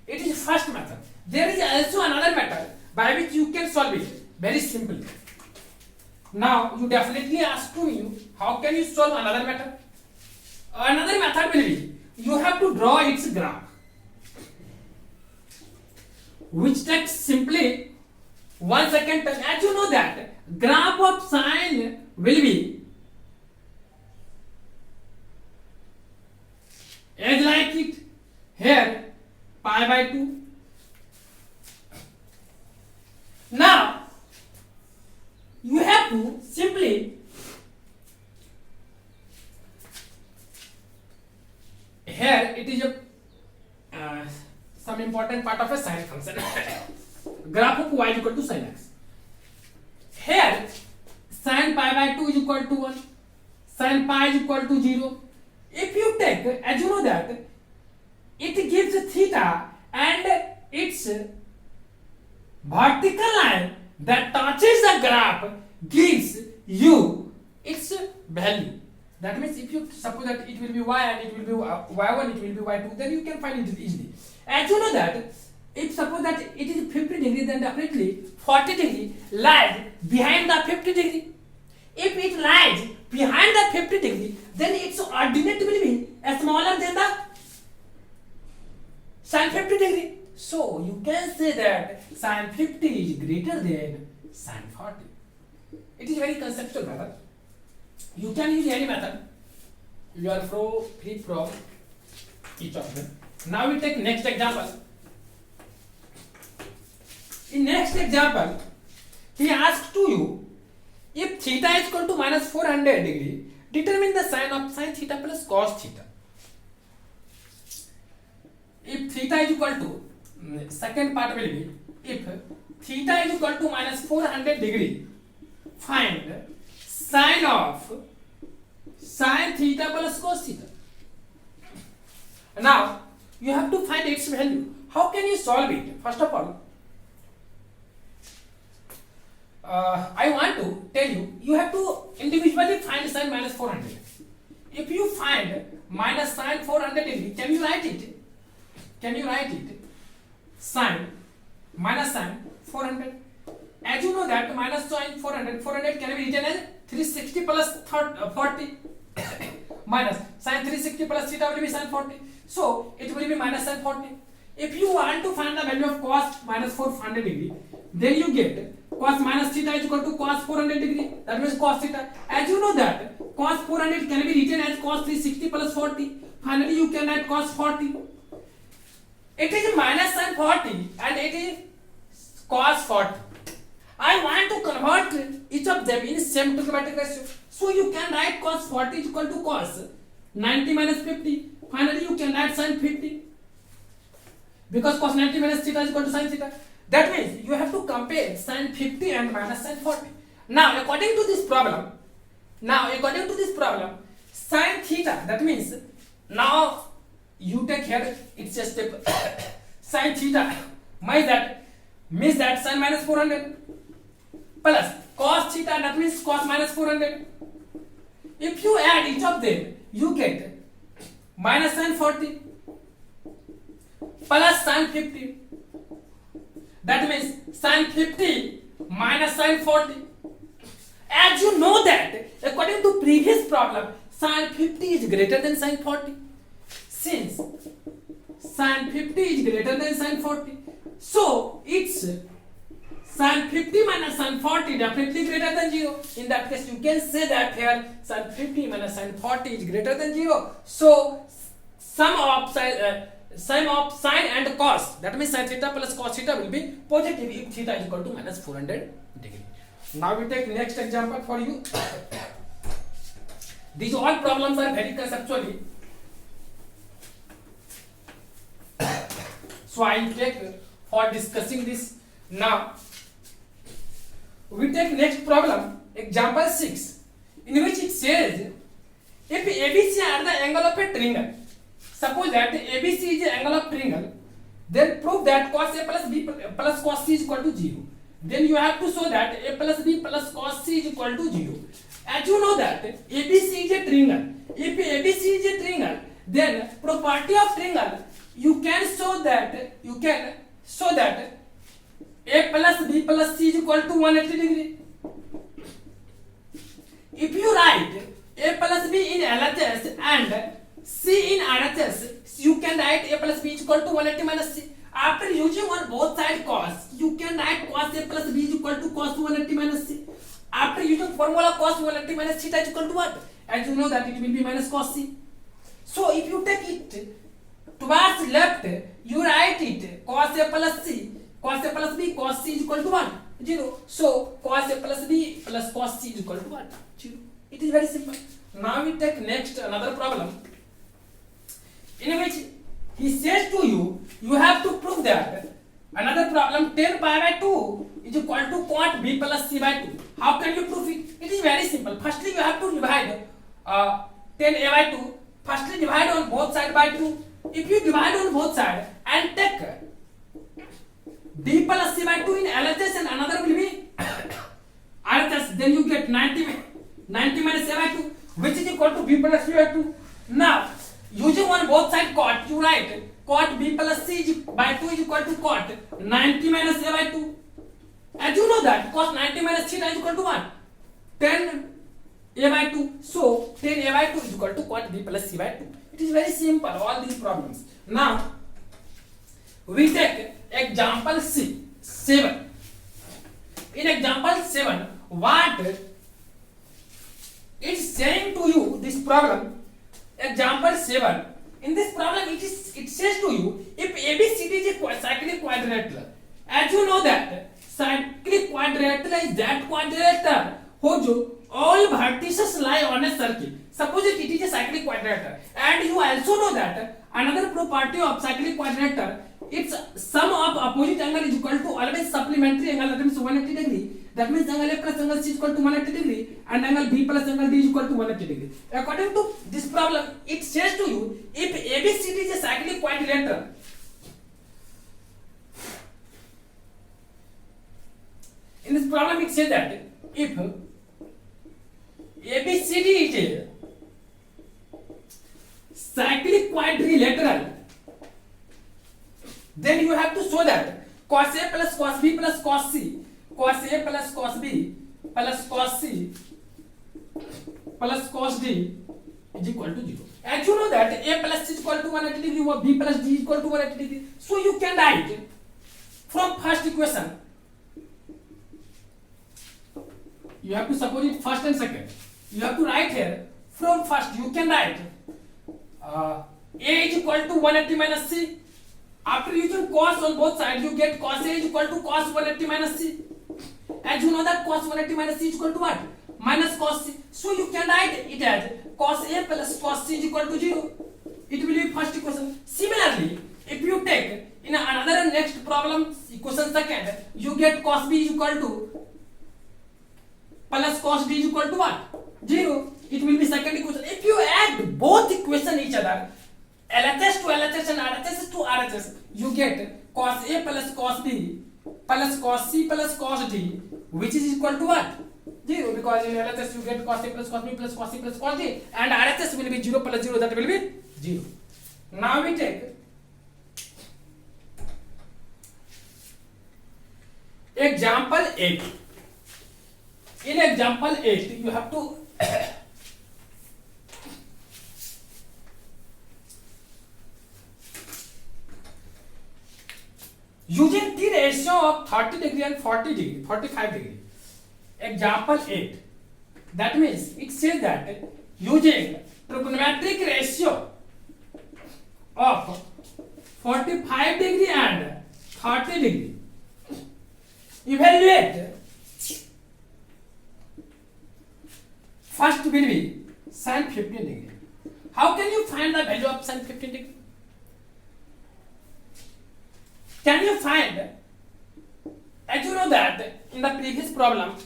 It is first method. There is also another method by which you can solve it very simply. Now you definitely ask to me, how can you solve another method? Another method will be, you have to draw its graph, which takes simply 1 second. As you know that graph of sine will be as like it here pi by 2. Now you have to simply here it is a some important part of a sine function. Graph of y is equal to sin x. Here sin pi by 2 is equal to 1, sin pi is equal to 0. If you take, as you know that it gives theta and its vertical line that touches the graph gives you its value. That means if you suppose that it will be y and it will be y1, it will be y2, then you can find it easily. As you know that if suppose that it is 50 degree, then definitely 40 degree lies behind the 50 degree. If it lies behind the 50 degree, then its ordinate will be smaller than the sin 50 degree. So you can say that sin 50 is greater than sin 40. It is very conceptual method. You can use any method. You are free from each of them. Now we take next example. In next example, he asks to you, if theta is equal to minus 400 degree, determine the sign of sin theta plus cos theta. If theta is equal to, second part will be, if theta is equal to minus 400 degree, find sin of sin theta plus cos theta. Now you have to find its value. How can you solve it? First of all, I want to tell you, you have to individually find sin minus 400. If you find minus sin 400 degree, can you write it? Can you write it? Sin minus sin 400. As you know that minus sin 400 can be written as 360 plus 40 minus sin 360 plus theta will be sin 40. So it will be minus sin 40. If you want to find the value of cos minus 400 degree, then you get cos minus theta is equal to cos 400 degree. That means cos theta. As you know that cos 400 can be written as cos 360 plus 40. Finally you can write cos 40. It is minus sin 40 and it is cos 40. I want to convert each of them in same trigonometric ratio. So you can write cos 40 is equal to cos 90 minus 50. Finally you can write sin 50. Because cos 90 minus theta is equal to sin theta. That means you have to compare sin 50 and minus sin 40. Now according to this problem, sin theta, that means now you take here, it's a step sin theta means that sin minus 400 plus cos theta, that means cos minus 400. If you add each of them, you get minus sin 40 plus sin 50. That means sin 50 minus sin 40. As you know that according to previous problem, sin 50 is greater than sin 40. Since sin 50 is greater than sin 40, so it's sin 50 minus sin 40 definitely greater than 0. In that case, you can say that here sin 50 minus sin 40 is greater than 0. So sum of sin and cos, that means sin theta plus cos theta will be positive if theta is equal to minus 400 degree. Now we take next example for you. These all problems are very conceptually. So I will take for discussing this. Now we take next problem, example 6, in which it says if ABC are the angle of a triangle. Suppose that ABC is the angle of triangle, then prove that cos A plus B plus cos C is equal to 0. Then you have to show that A plus B plus cos C is equal to 0. As you know that ABC is a triangle. If ABC is a triangle, then property of triangle, you can show that A plus B plus C is equal to 180 degree. If you write A plus B in LHS and C in RHS, you can write A plus B is equal to 180 minus C. After using on both sides cos, you can write cos A plus B is equal to cos 180 minus C. After using formula cos 180 minus theta is equal to what? As you know that it will be minus cos C. So if you take it towards left, you write it cos A plus C, cos A plus B, cos C is equal to 1, 0. So cos A plus B plus cos C is equal to 1, 0. It is very simple. Now we take next another problem, in which he says to you, you have to prove that another problem 10 pi by 2 is equal to cot B plus C by 2. How can you prove it? It is very simple. Firstly, you have to divide 10 A by 2. Firstly, divide on both sides by 2. If you divide on both sides and take B plus C by 2 in LHS and another will be RHS, then you get 90 minus A by 2, which is equal to B plus C by 2. Now, using on both sides cot, you write cot B plus C by 2 is equal to cot 90 minus A by 2. As you know that cos 90 minus theta is equal to what? 10 A by 2. So 10 A by 2 is equal to cot B plus C by 2. It is very simple, all these problems. Now we take example 7. In example 7, what it's saying to you this problem. Example 7. In this problem, it says to you, if ABCD is a cyclic quadrilateral, as you know that cyclic quadrilateral is that quadrilateral whose all vertices lie on a circle. Suppose it is a cyclic quadrilateral, and you also know that another property of cyclic quadrilateral, its sum of opposite angle is equal to always supplementary angle, that means 180 degree. That means angle A plus angle C is equal to 180 degree, and angle B plus angle D is equal to 180 degree. According to this problem, it says to you, if ABCD is a cyclic quadrilateral, in this problem it says that if ABCD is a cyclic quadrilateral, then you have to show that cos A plus cos B plus cos C, cos A plus cos B plus cos C plus cos D is equal to 0. As you know that A plus C is equal to 180 degree or B plus D is equal to 180 degree. So you can write from first equation. You have to suppose it first and second. You have to write here from first. You can write A is equal to 180 minus C. After using cos on both sides, you get cos A is equal to cos 180 minus C. As you know that cos 180 minus C is equal to what? Minus cos C. So you can write it as cos A plus cos C is equal to 0. It will be first equation. Similarly, if you take in another next problem, equation second, you get cos B is equal to plus cos D is equal to what? 0. It will be second equation. If you add both equation each other, LHS to LHS and RHS to RHS, you get cos A plus cos B plus cos C plus cos D, which is equal to what? 0, because in LHS you get cos A plus cos B plus cos C plus cos D, and RHS will be 0 plus 0, that will be 0. Now we take example 8. In example 8, you have to using the ratio of 30 degree and 40 degree, 45 degree. Example 8. That means it says that using trigonometric ratio of 45 degree and 30 degree, evaluate first will be sin 15 degree. How can you find the value of sin 15 degree? Can you find, as you know that in the previous problem,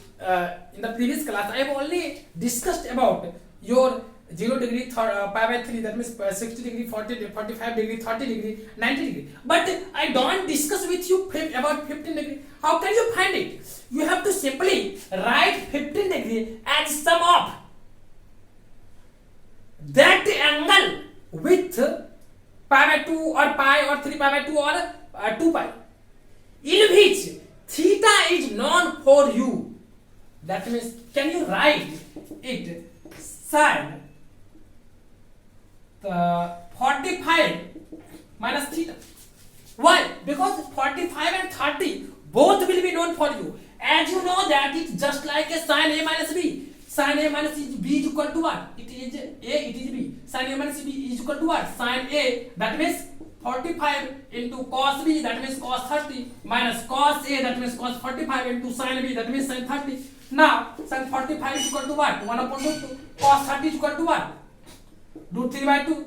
in the previous class, I have only discussed about your 0 degree, pi by 3, that means 60 degree, 40, 45 degree, 30 degree, 90 degree. But I don't discuss with you about 15 degree. How can you find it? You have to simply write 15 degree as sum of that angle with pi by 2 or pi or 3 pi by 2 or 2 pi, in which theta is known for you. That means, can you write it sin 45 minus theta? Why? Because 45 and 30 both will be known for you. As you know that it's just like a sin A minus B. Sin A minus B is equal to what? It is A, it is B. Sin A minus B is equal to what? Sin A, that means 45 into cos B, that means cos 30, minus cos A, that means cos 45, into sin B, that means sin 30. Now, sin 45 is equal to what? 1 upon root 2. Cos 30 is equal to what? Root 3 by 2.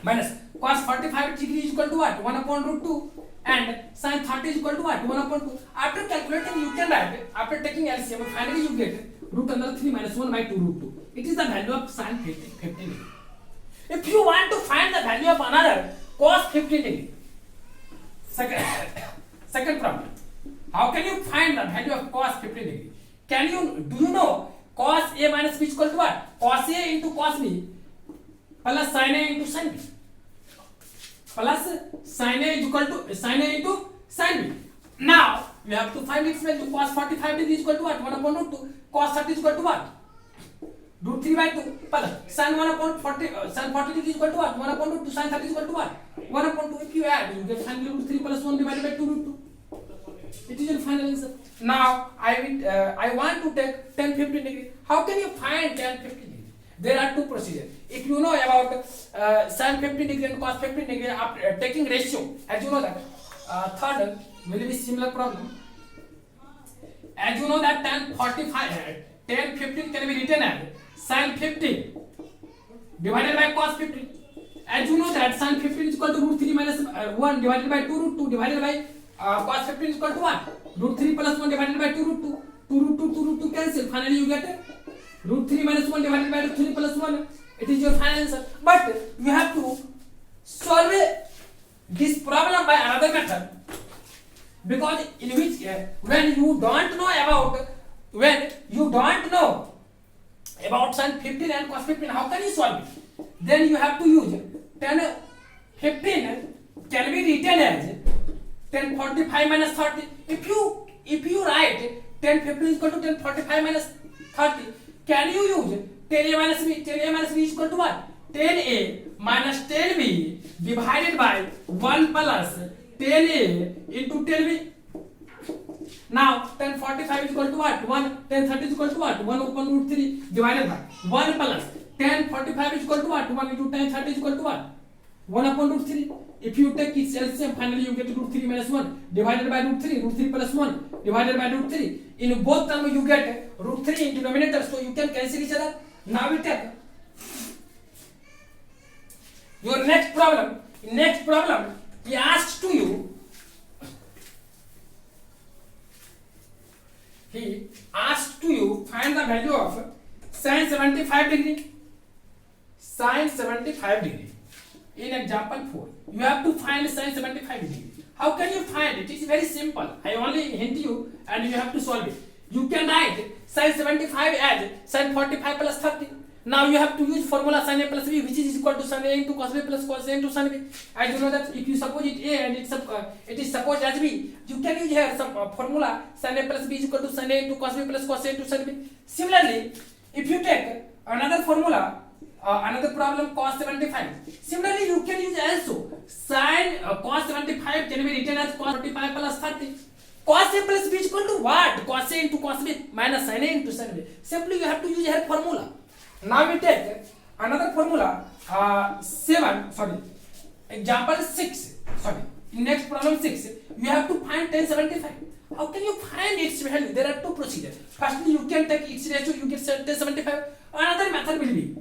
Minus cos 45 degree is equal to what? 1 upon root 2. And sin 30 is equal to what? 1 upon 2. After calculating, you can write, after taking LCM, finally you get root under 3 minus 1 by 2 root 2. It is the value of sin 15. If you want to find the value of another cos 15 degree, second problem, how can you find the value of cos 15 degree? Do you know cos A minus B is equal to what? Cos A into cos B plus sin A into sin B, plus sin A is equal to sin A into sin B. Now we have to find its value. Cos 45 degree is equal to what? 1 upon root 2. Cos 30 is equal to what? Root 3 by 2 plus sin 1 upon 40, sin 40 degree is equal to what? 1 upon root 2. Sin 30 is equal to what? 1 upon 2. If you add, you get finally root 3 plus 1 divided by 2 root 2. It is your final answer. Now I want to take 10 15 degree. How can you find 10 15 degree? There are two procedures. If you know about sin 15 degree and cos 15 degree, after taking ratio, as you know that third will be similar problem. As you know that tan 15 can be written as sin 15 divided by cos 15. As you know that sin 15 is equal to root 3 minus 1 divided by 2 root 2 divided by cos 15 is equal to what? Root 3 plus 1 divided by 2 root 2. 2 root 2, 2 root 2 cancel. Finally you get root 3 minus 1 divided by 3 plus 1. It is your final answer. But you have to solve this problem by another method. Because in which when you don't know about sin 15 and cos 15, how can you solve it? Then you have to use tan 15 can be written as tan 45 minus 30. If you write tan 15 is equal to tan 45 minus 30, can you use tan a minus b? Tan a minus b is equal to what? Tan a minus tan b divided by 1 plus tan a into tan b. Now tan 45 is equal to what? 1. Tan 30 is equal to what? 1 upon root 3 divided by 1 plus tan 45 is equal to what? 1 into tan 30 is equal to what? 1 upon root 3. If you take its LCM, finally you get root 3 minus 1 divided by root 3 plus 1 divided by root 3. In both terms you get root 3 in denominator, so you can cancel each other. Now we take your next problem. Next problem, he asks to you, find the value of sin 75 degree. Sin 75 degree. In example 4, you have to find sin 75 degree. How can you find it? It is very simple. I only hint you and you have to solve it. You can write sin 75 as sin 45 plus 30. Now you have to use formula sin a plus b, which is equal to sin a into cos b plus cos a into sin b. I do know that if you suppose it a and it is supposed as b, you can use here some formula sin a plus b is equal to sin a into cos b plus cos a into sin b. Similarly, if you take another formula, another problem cos 75. Similarly, you can use also sin cos 75 can be written as cos 45 plus 30. Cos a plus b is equal to what? Cos a into cos b minus sin a into sin b. Simply you have to use here formula. Now we take another formula, example 6. Next problem 6. You have to find tan 75. How can you find its value? There are two procedures. Firstly, you can take its ratio, you get tan 75. Another method will be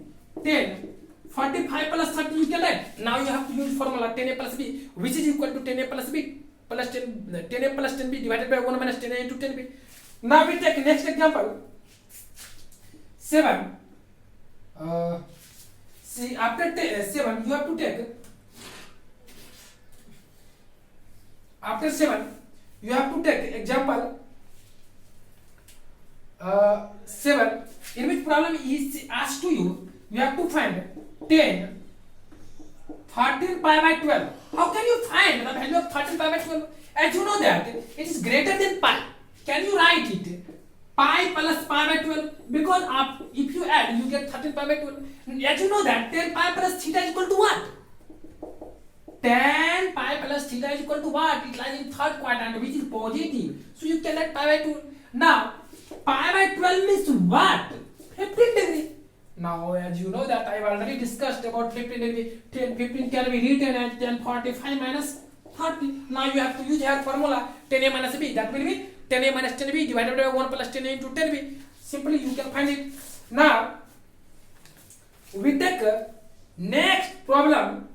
tan 45 plus 30 you can write. Now you have to use formula tan a plus b, which is equal to tan a plus b plus tan a plus tan b divided by 1 minus tan a into tan b. Now we take next example 7. See, after 7 you have to take, after 7 you have to take example 7, in which problem is asked to you, you have to find tan 13 pi by 12. How can you find the value of 13 pi by 12? As you know that it is greater than pi. Can you write it pi plus pi by 12? Because if you add, you get 13 pi by 12. As you know that tan pi plus theta is equal to what? Tan pi plus theta is equal to what? It lies in third quadrant, which is positive. So you can write pi by 2. Now pi by 12 means what? 15 degree. Now as you know that I have already discussed about 15 degree. 15 can be written as tan 45 minus 30. Now you have to use here formula tan a minus b. That will be tan a minus tan b divided by 1 plus tan a into tan b. Simply you can find it. Now we take next problem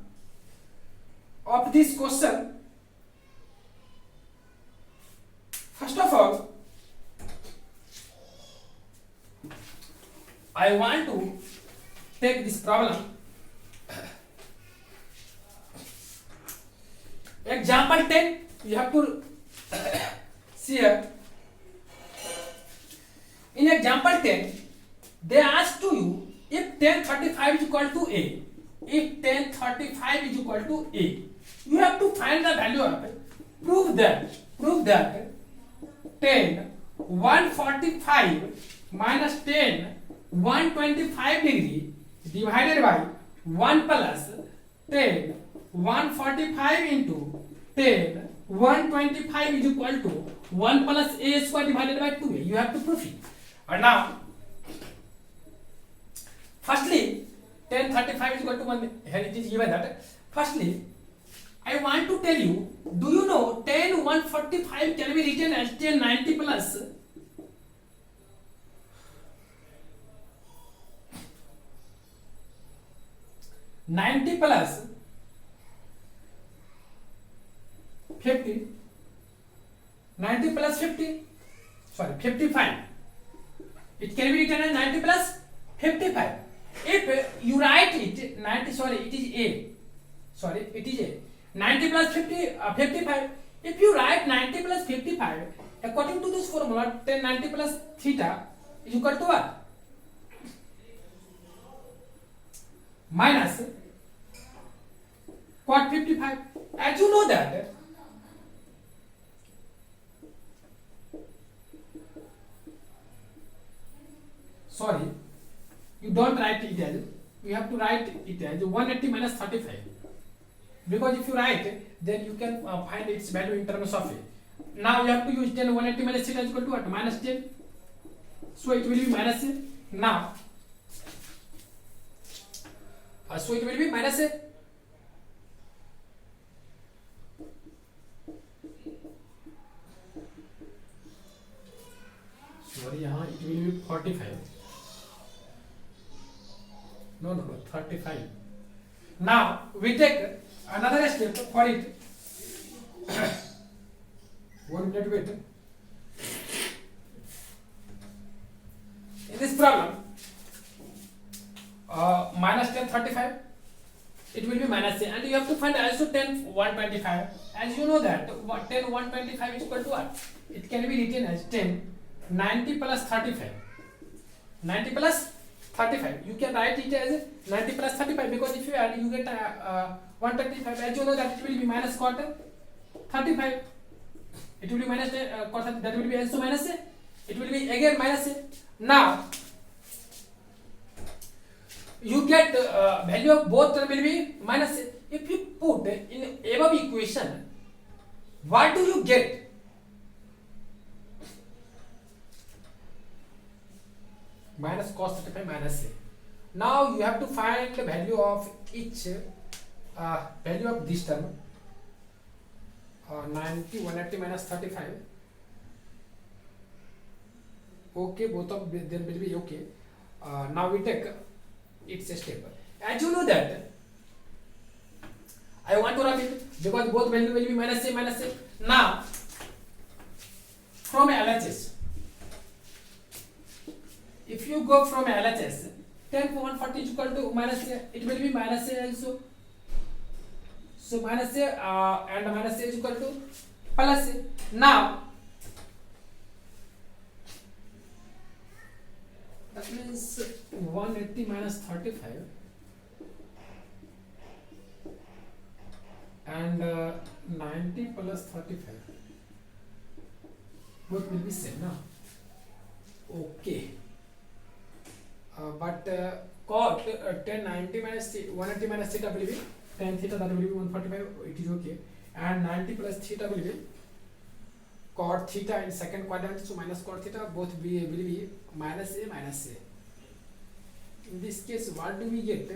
of this question. First of all, I want to take this problem. Example 10, you have to see here. In example 10, they ask to you if tan 35 is equal to a. If tan 35 is equal to a, you have to find the value of it. Prove that tan 145 minus tan 125 degree divided by 1 plus tan 145 into tan 125 is equal to 1 plus a square divided by 2a. You have to prove it. And now, firstly, tan 35 is equal to 1. Here it is given that. Firstly, I want to tell you, do you know tan 145 can be written as tan 90 plus 90 plus 50, 90 plus 50, sorry, 55. It can be written as 90 plus 55. If you write it 90, sorry, it is a. Sorry, it is a. 90 plus 55. If you write 90 plus 55, according to this formula, tan 90 plus theta is equal to what? Minus cot 55. As you know that, sorry, you don't write it as, you have to write it as 180 minus 35. Because if you write, then you can find its value in terms of it. Now you have to use 10, 180 minus theta is equal to what? Minus 10. So it will be minus a. Now, so it will be minus a. Sorry, यहाँ it will be 45. No, 35. Now we take another step for it. 1 minute wait. In this problem, minus 10 35, it will be minus a, and you have to find also 10 125. As you know that 10 125 is equal to what? It can be written as 10 90 plus 35. 90 plus 35. You can write it as 90 plus 35 because if you add, you get 135. As you know that it will be minus quarter 35. It will be minus quarter. That will be also minus a. It will be again minus a. Now you get value of both term will be minus a. If you put in above equation, what do you get? Minus cos 35 minus a. Now you have to find the value of each value of this term. 90 180 minus 35. Okay, both of them will be okay. Now we take its step. As you know that, I want to write it because both value will be minus a minus a. Now from LHS, if you go from LHS, 10 for 140 is equal to minus a, it will be minus a also. So minus a and minus a is equal to plus a. Now that means 180 minus 35 and 90 plus 35. Both will be same now. Okay. But cot 10 90 minus 180 minus theta will be tan theta, that will be 145. It is okay. And 90 plus theta will be cot theta in second quadrant. So minus cot theta, both will be minus a minus a. In this case, what do we get?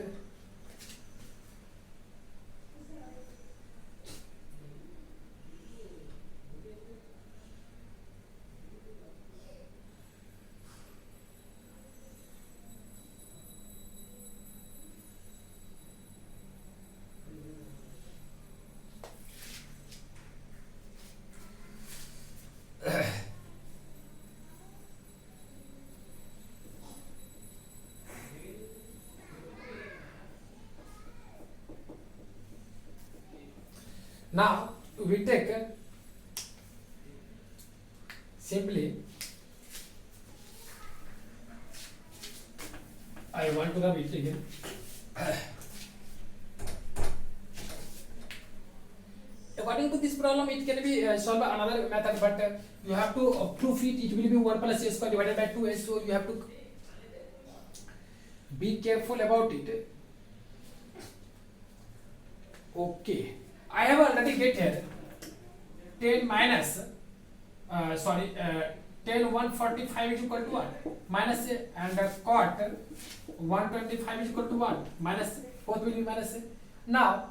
Now we take simply, I want to rub it again. According to this problem, it can be solved another method, but you have to prove it. It will be 1 plus a square divided by 2a. So you have to be careful about it. Okay. I have already get here 10 minus 10 145 is equal to what? Minus a, and cot 125 is equal to what? Minus, both will be minus a. Now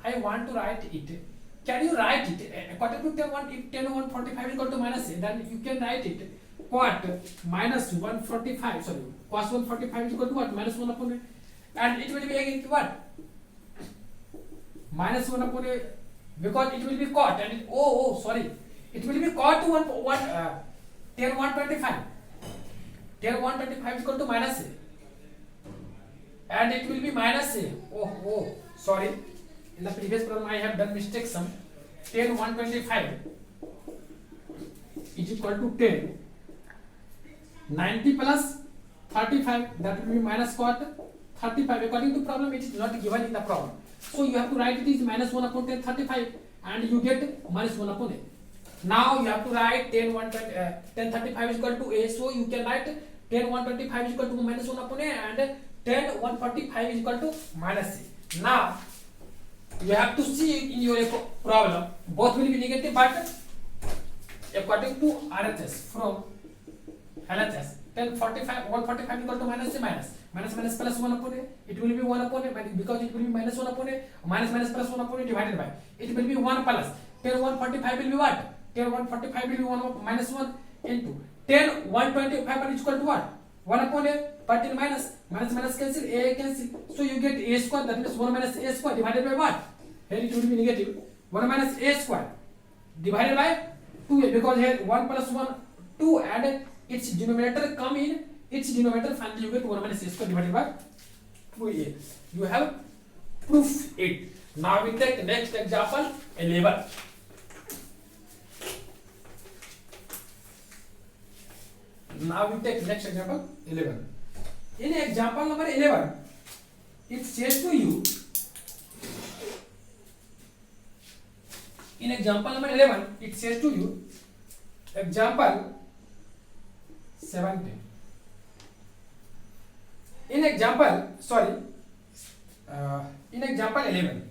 I want to write it. Can you write it according to 10 145 is equal to minus a, then you can write it cot minus 145, sorry, cos 145 is equal to what? Minus 1 upon a, and it will be again what? Minus 1 upon a, because it will be cot, and it, sorry, it will be cot to 10 125. 10 125 is equal to minus a, and it will be minus a. Sorry, in the previous problem I have done mistake some. 10 125 is equal to 10 90 plus 35, that will be minus cot 35. According to problem, it is not given in the problem, so you have to write it is minus 1 upon 10 35, and you get minus 1 upon a. Now you have to write 10 35 is equal to a, so you can write 10 125 is equal to minus 1 upon a, and 10 145 is equal to minus a. Now you have to see in your problem, both will be negative, but according to RHS from LHS, 10 45 145 equal to minus a, minus plus 1 upon a, it will be 1 upon a, because it will be minus 1 upon a, minus plus 1 upon a divided by, it will be 1 plus 10 145 will be what? 10 145 will be 1 minus 1 into 10 125 is equal to what? 1 upon a, but in minus cancel, a cancel, so you get a square, that means 1 minus a square divided by what? Here it will be negative, 1 minus a square divided by 2a, because here 1 plus 1 2, and its denominator come in its denominator, finally you get 1 minus a square divided by 2a. You have proof it. Now we take next example 11. Now we take next example 11. In example number 11, it says to you, in example number 11, it says to you, example 17. In example 11,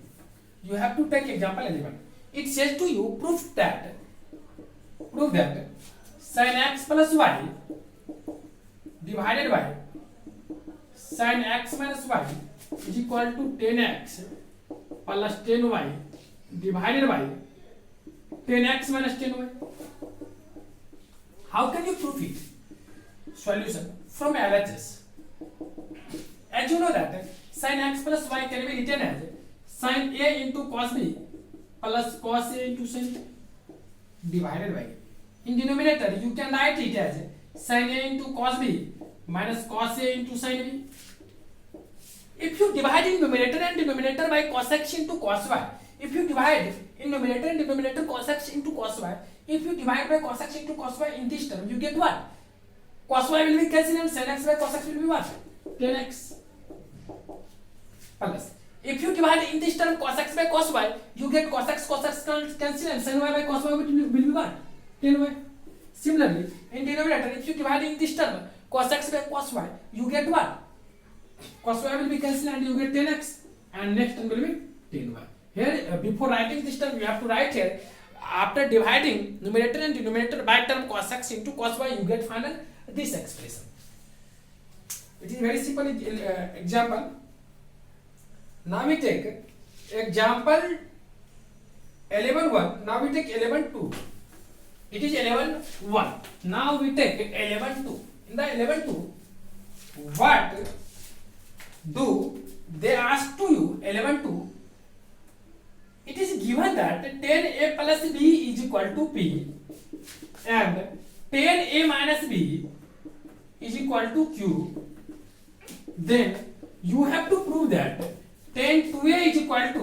you have to take example 11. It says to you, prove that sin x plus y divided by sin x minus y is equal to 10x plus 10y divided by 10x minus 10y. How can you prove it? Solution from LHS. As you know that sin x plus y can be written as sin a into cos b plus cos a into sin b divided by, in denominator you can write it as sin a into cos b minus cos a into sin b. If you divide in numerator and denominator by cos x into cos y, if you divide in numerator and denominator cos x into cos y, if you divide by cos x into cos y in this term, you get what? Cos y will be cancelled and sin x by cos x will be what? 10x plus. If you divide in this term cos x by cos y, you get cos x cancel and sin y by cos y will be what? 10y. Similarly, in denominator, if you divide in this term cos x by cos y, you get what? Cos y will be cancelled and you get 10x, and next term will be 10y. Here, before writing this term, you have to write here, after dividing numerator and denominator by term cos x into cos y, you get final this expression. It is very simple example. Now we take example 11.1. Now we take 11.2. It is 11.1. Now we take 11.2. In the 11.2, what do they ask to you? 11.2. It is given that 10a plus b is equal to p and 10a minus b is equal to q. Then you have to prove that 10 2a is equal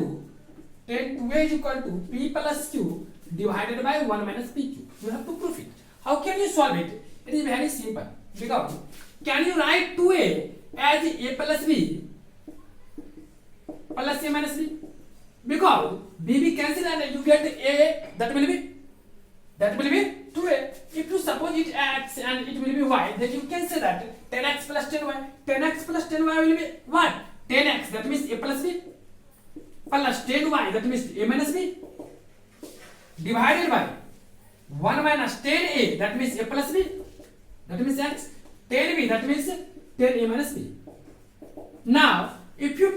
to p plus q divided by 1 minus pq. You have to prove it. How can you solve it? It is very simple. Because can you write 2a as a plus b plus a minus b? Because b cancel and you get a, that will be 2a. If you suppose it x and it will be y, then you can say that 10x plus 10y. 10x plus 10y will be what? 10x, that means a plus b, plus 10y, that means a minus b, divided by 10a, that means a plus b, that means x. 10b, that means 10a minus b. Now, if you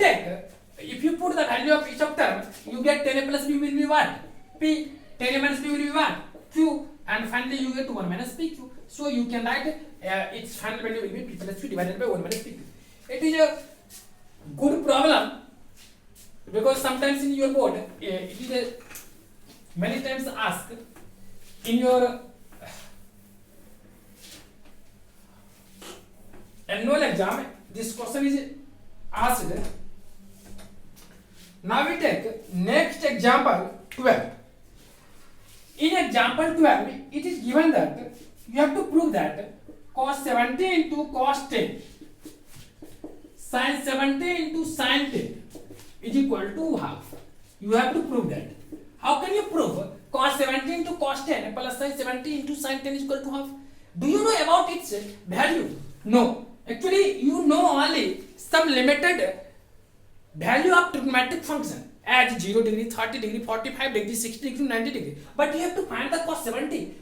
put the value of each of them, you get 10a plus b will be what? P. 10a minus b will be what? Q. And finally you get 1 minus pq. So you can write its final value will be p plus q divided by 1 minus pq. It is a good problem because sometimes in your board it is many times asked in your annual exam. This question is asked. Now we take next example 12. In example 12, it is given that you have to prove that cos 70 into cos 10 sin 70 into sin 10 is equal to half. You have to prove that. How can you prove cos 70 into cos 10 plus sin 70 into sin 10 is equal to half? Do you know about its value? No. Actually, you know only some limited value of trigonometric function as 0 degree, 30 degree, 45 degree, 60 degree, 90 degree. But you have to find the cos 70.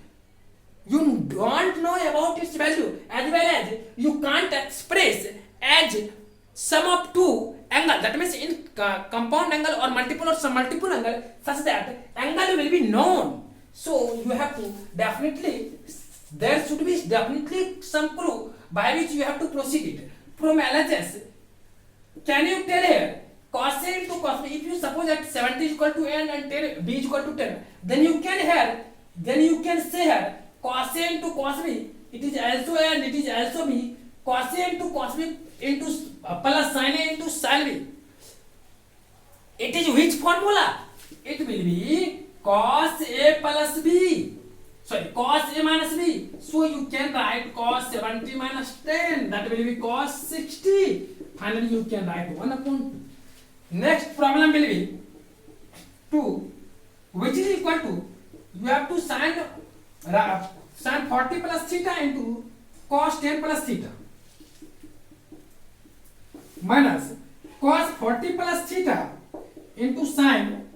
You don't know about its value, as well as you can't express as sum of two angle. That means in compound angle or multiple or some multiple angle such that angle will be known. So you have to definitely, there should be definitely some proof by which you have to proceed it. From LHS, can you tell here cos A into cos B? If you suppose that 70 is equal to A and 10, B is equal to 10, then you can say here cos A into cos B, it is also A and it is also B. Cos A into cos B into plus sin A into sin B. It is which formula? It will be cos A plus B. Sorry, cos A minus B. So you can write cos 70 minus 10. That will be cos 60. Finally, you can write 1 upon 2. Next problem will be 2, which is equal to, you have to sin 40 plus theta into cos 10 plus theta minus cos 40 plus theta into sin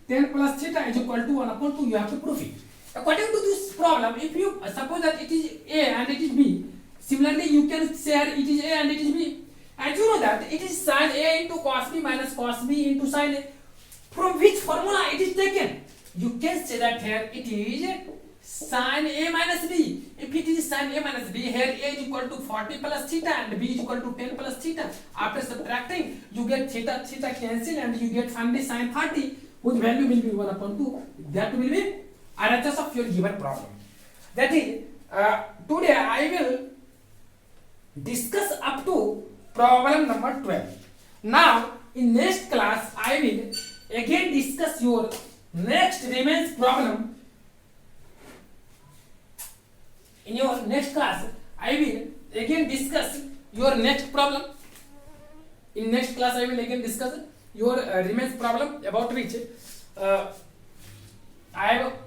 10 plus theta is equal to 1 upon 2. You have to prove it. According to this problem, if you suppose that it is A and it is B, similarly you can say it is A and it is B. And you know that it is sin A into cos B minus cos B into sin A. From which formula it is taken? You can say that here it is sin A minus B. If it is sin A minus B, here A is equal to 40 plus theta and B is equal to 10 plus theta. After subtracting, you get theta cancel and you get finally sin 30, whose value will be 1 upon 2. That will be RHS of your given problem. That is, today I will discuss up to problem number 12. Now, in next class, I will again discuss your next remains problem. In your next class, I will again discuss your next problem. In next class, I will again discuss your remains problem, about which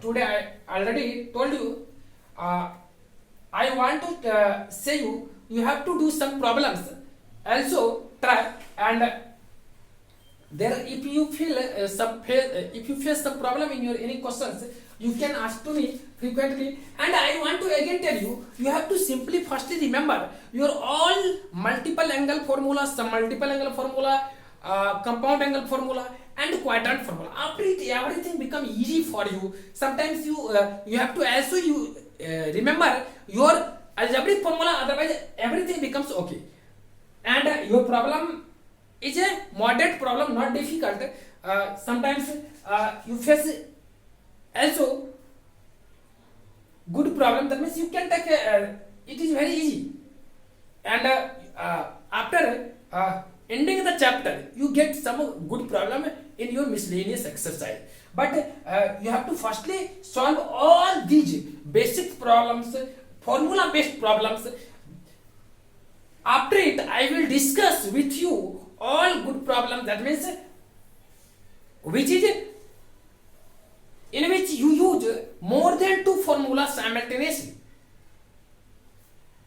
today I already told you. I want to say you have to do some problems. Also try, and there if you feel if you face some problem in your any questions, you can ask to me frequently. And I want to again tell you, you have to simply firstly remember your all multiple angle formula, some multiple angle formula, compound angle formula and quadrant formula. After it, everything become easy for you. Sometimes you have to also remember your algebraic formula, otherwise everything becomes okay. And your problem is a moderate problem, not difficult. Sometimes you face also good problem. That means you can take it is very easy. And after ending the chapter, you get some good problem in your miscellaneous exercise. But you have to firstly solve all these basic problems, formula based problems. After it, I will discuss with you all good problems. That means which is in which you use more than two formulas simultaneously.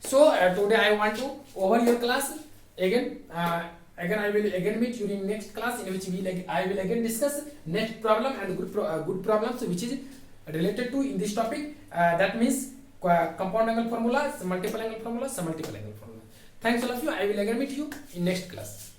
So today I want to over your class again. Again I will again meet you in next class, in which I will again discuss next problem and good problems which is related to in this topic. That means compound angle formula, multiple angle formula, multiple angle formula. Thanks all of you. I will again meet you in next class.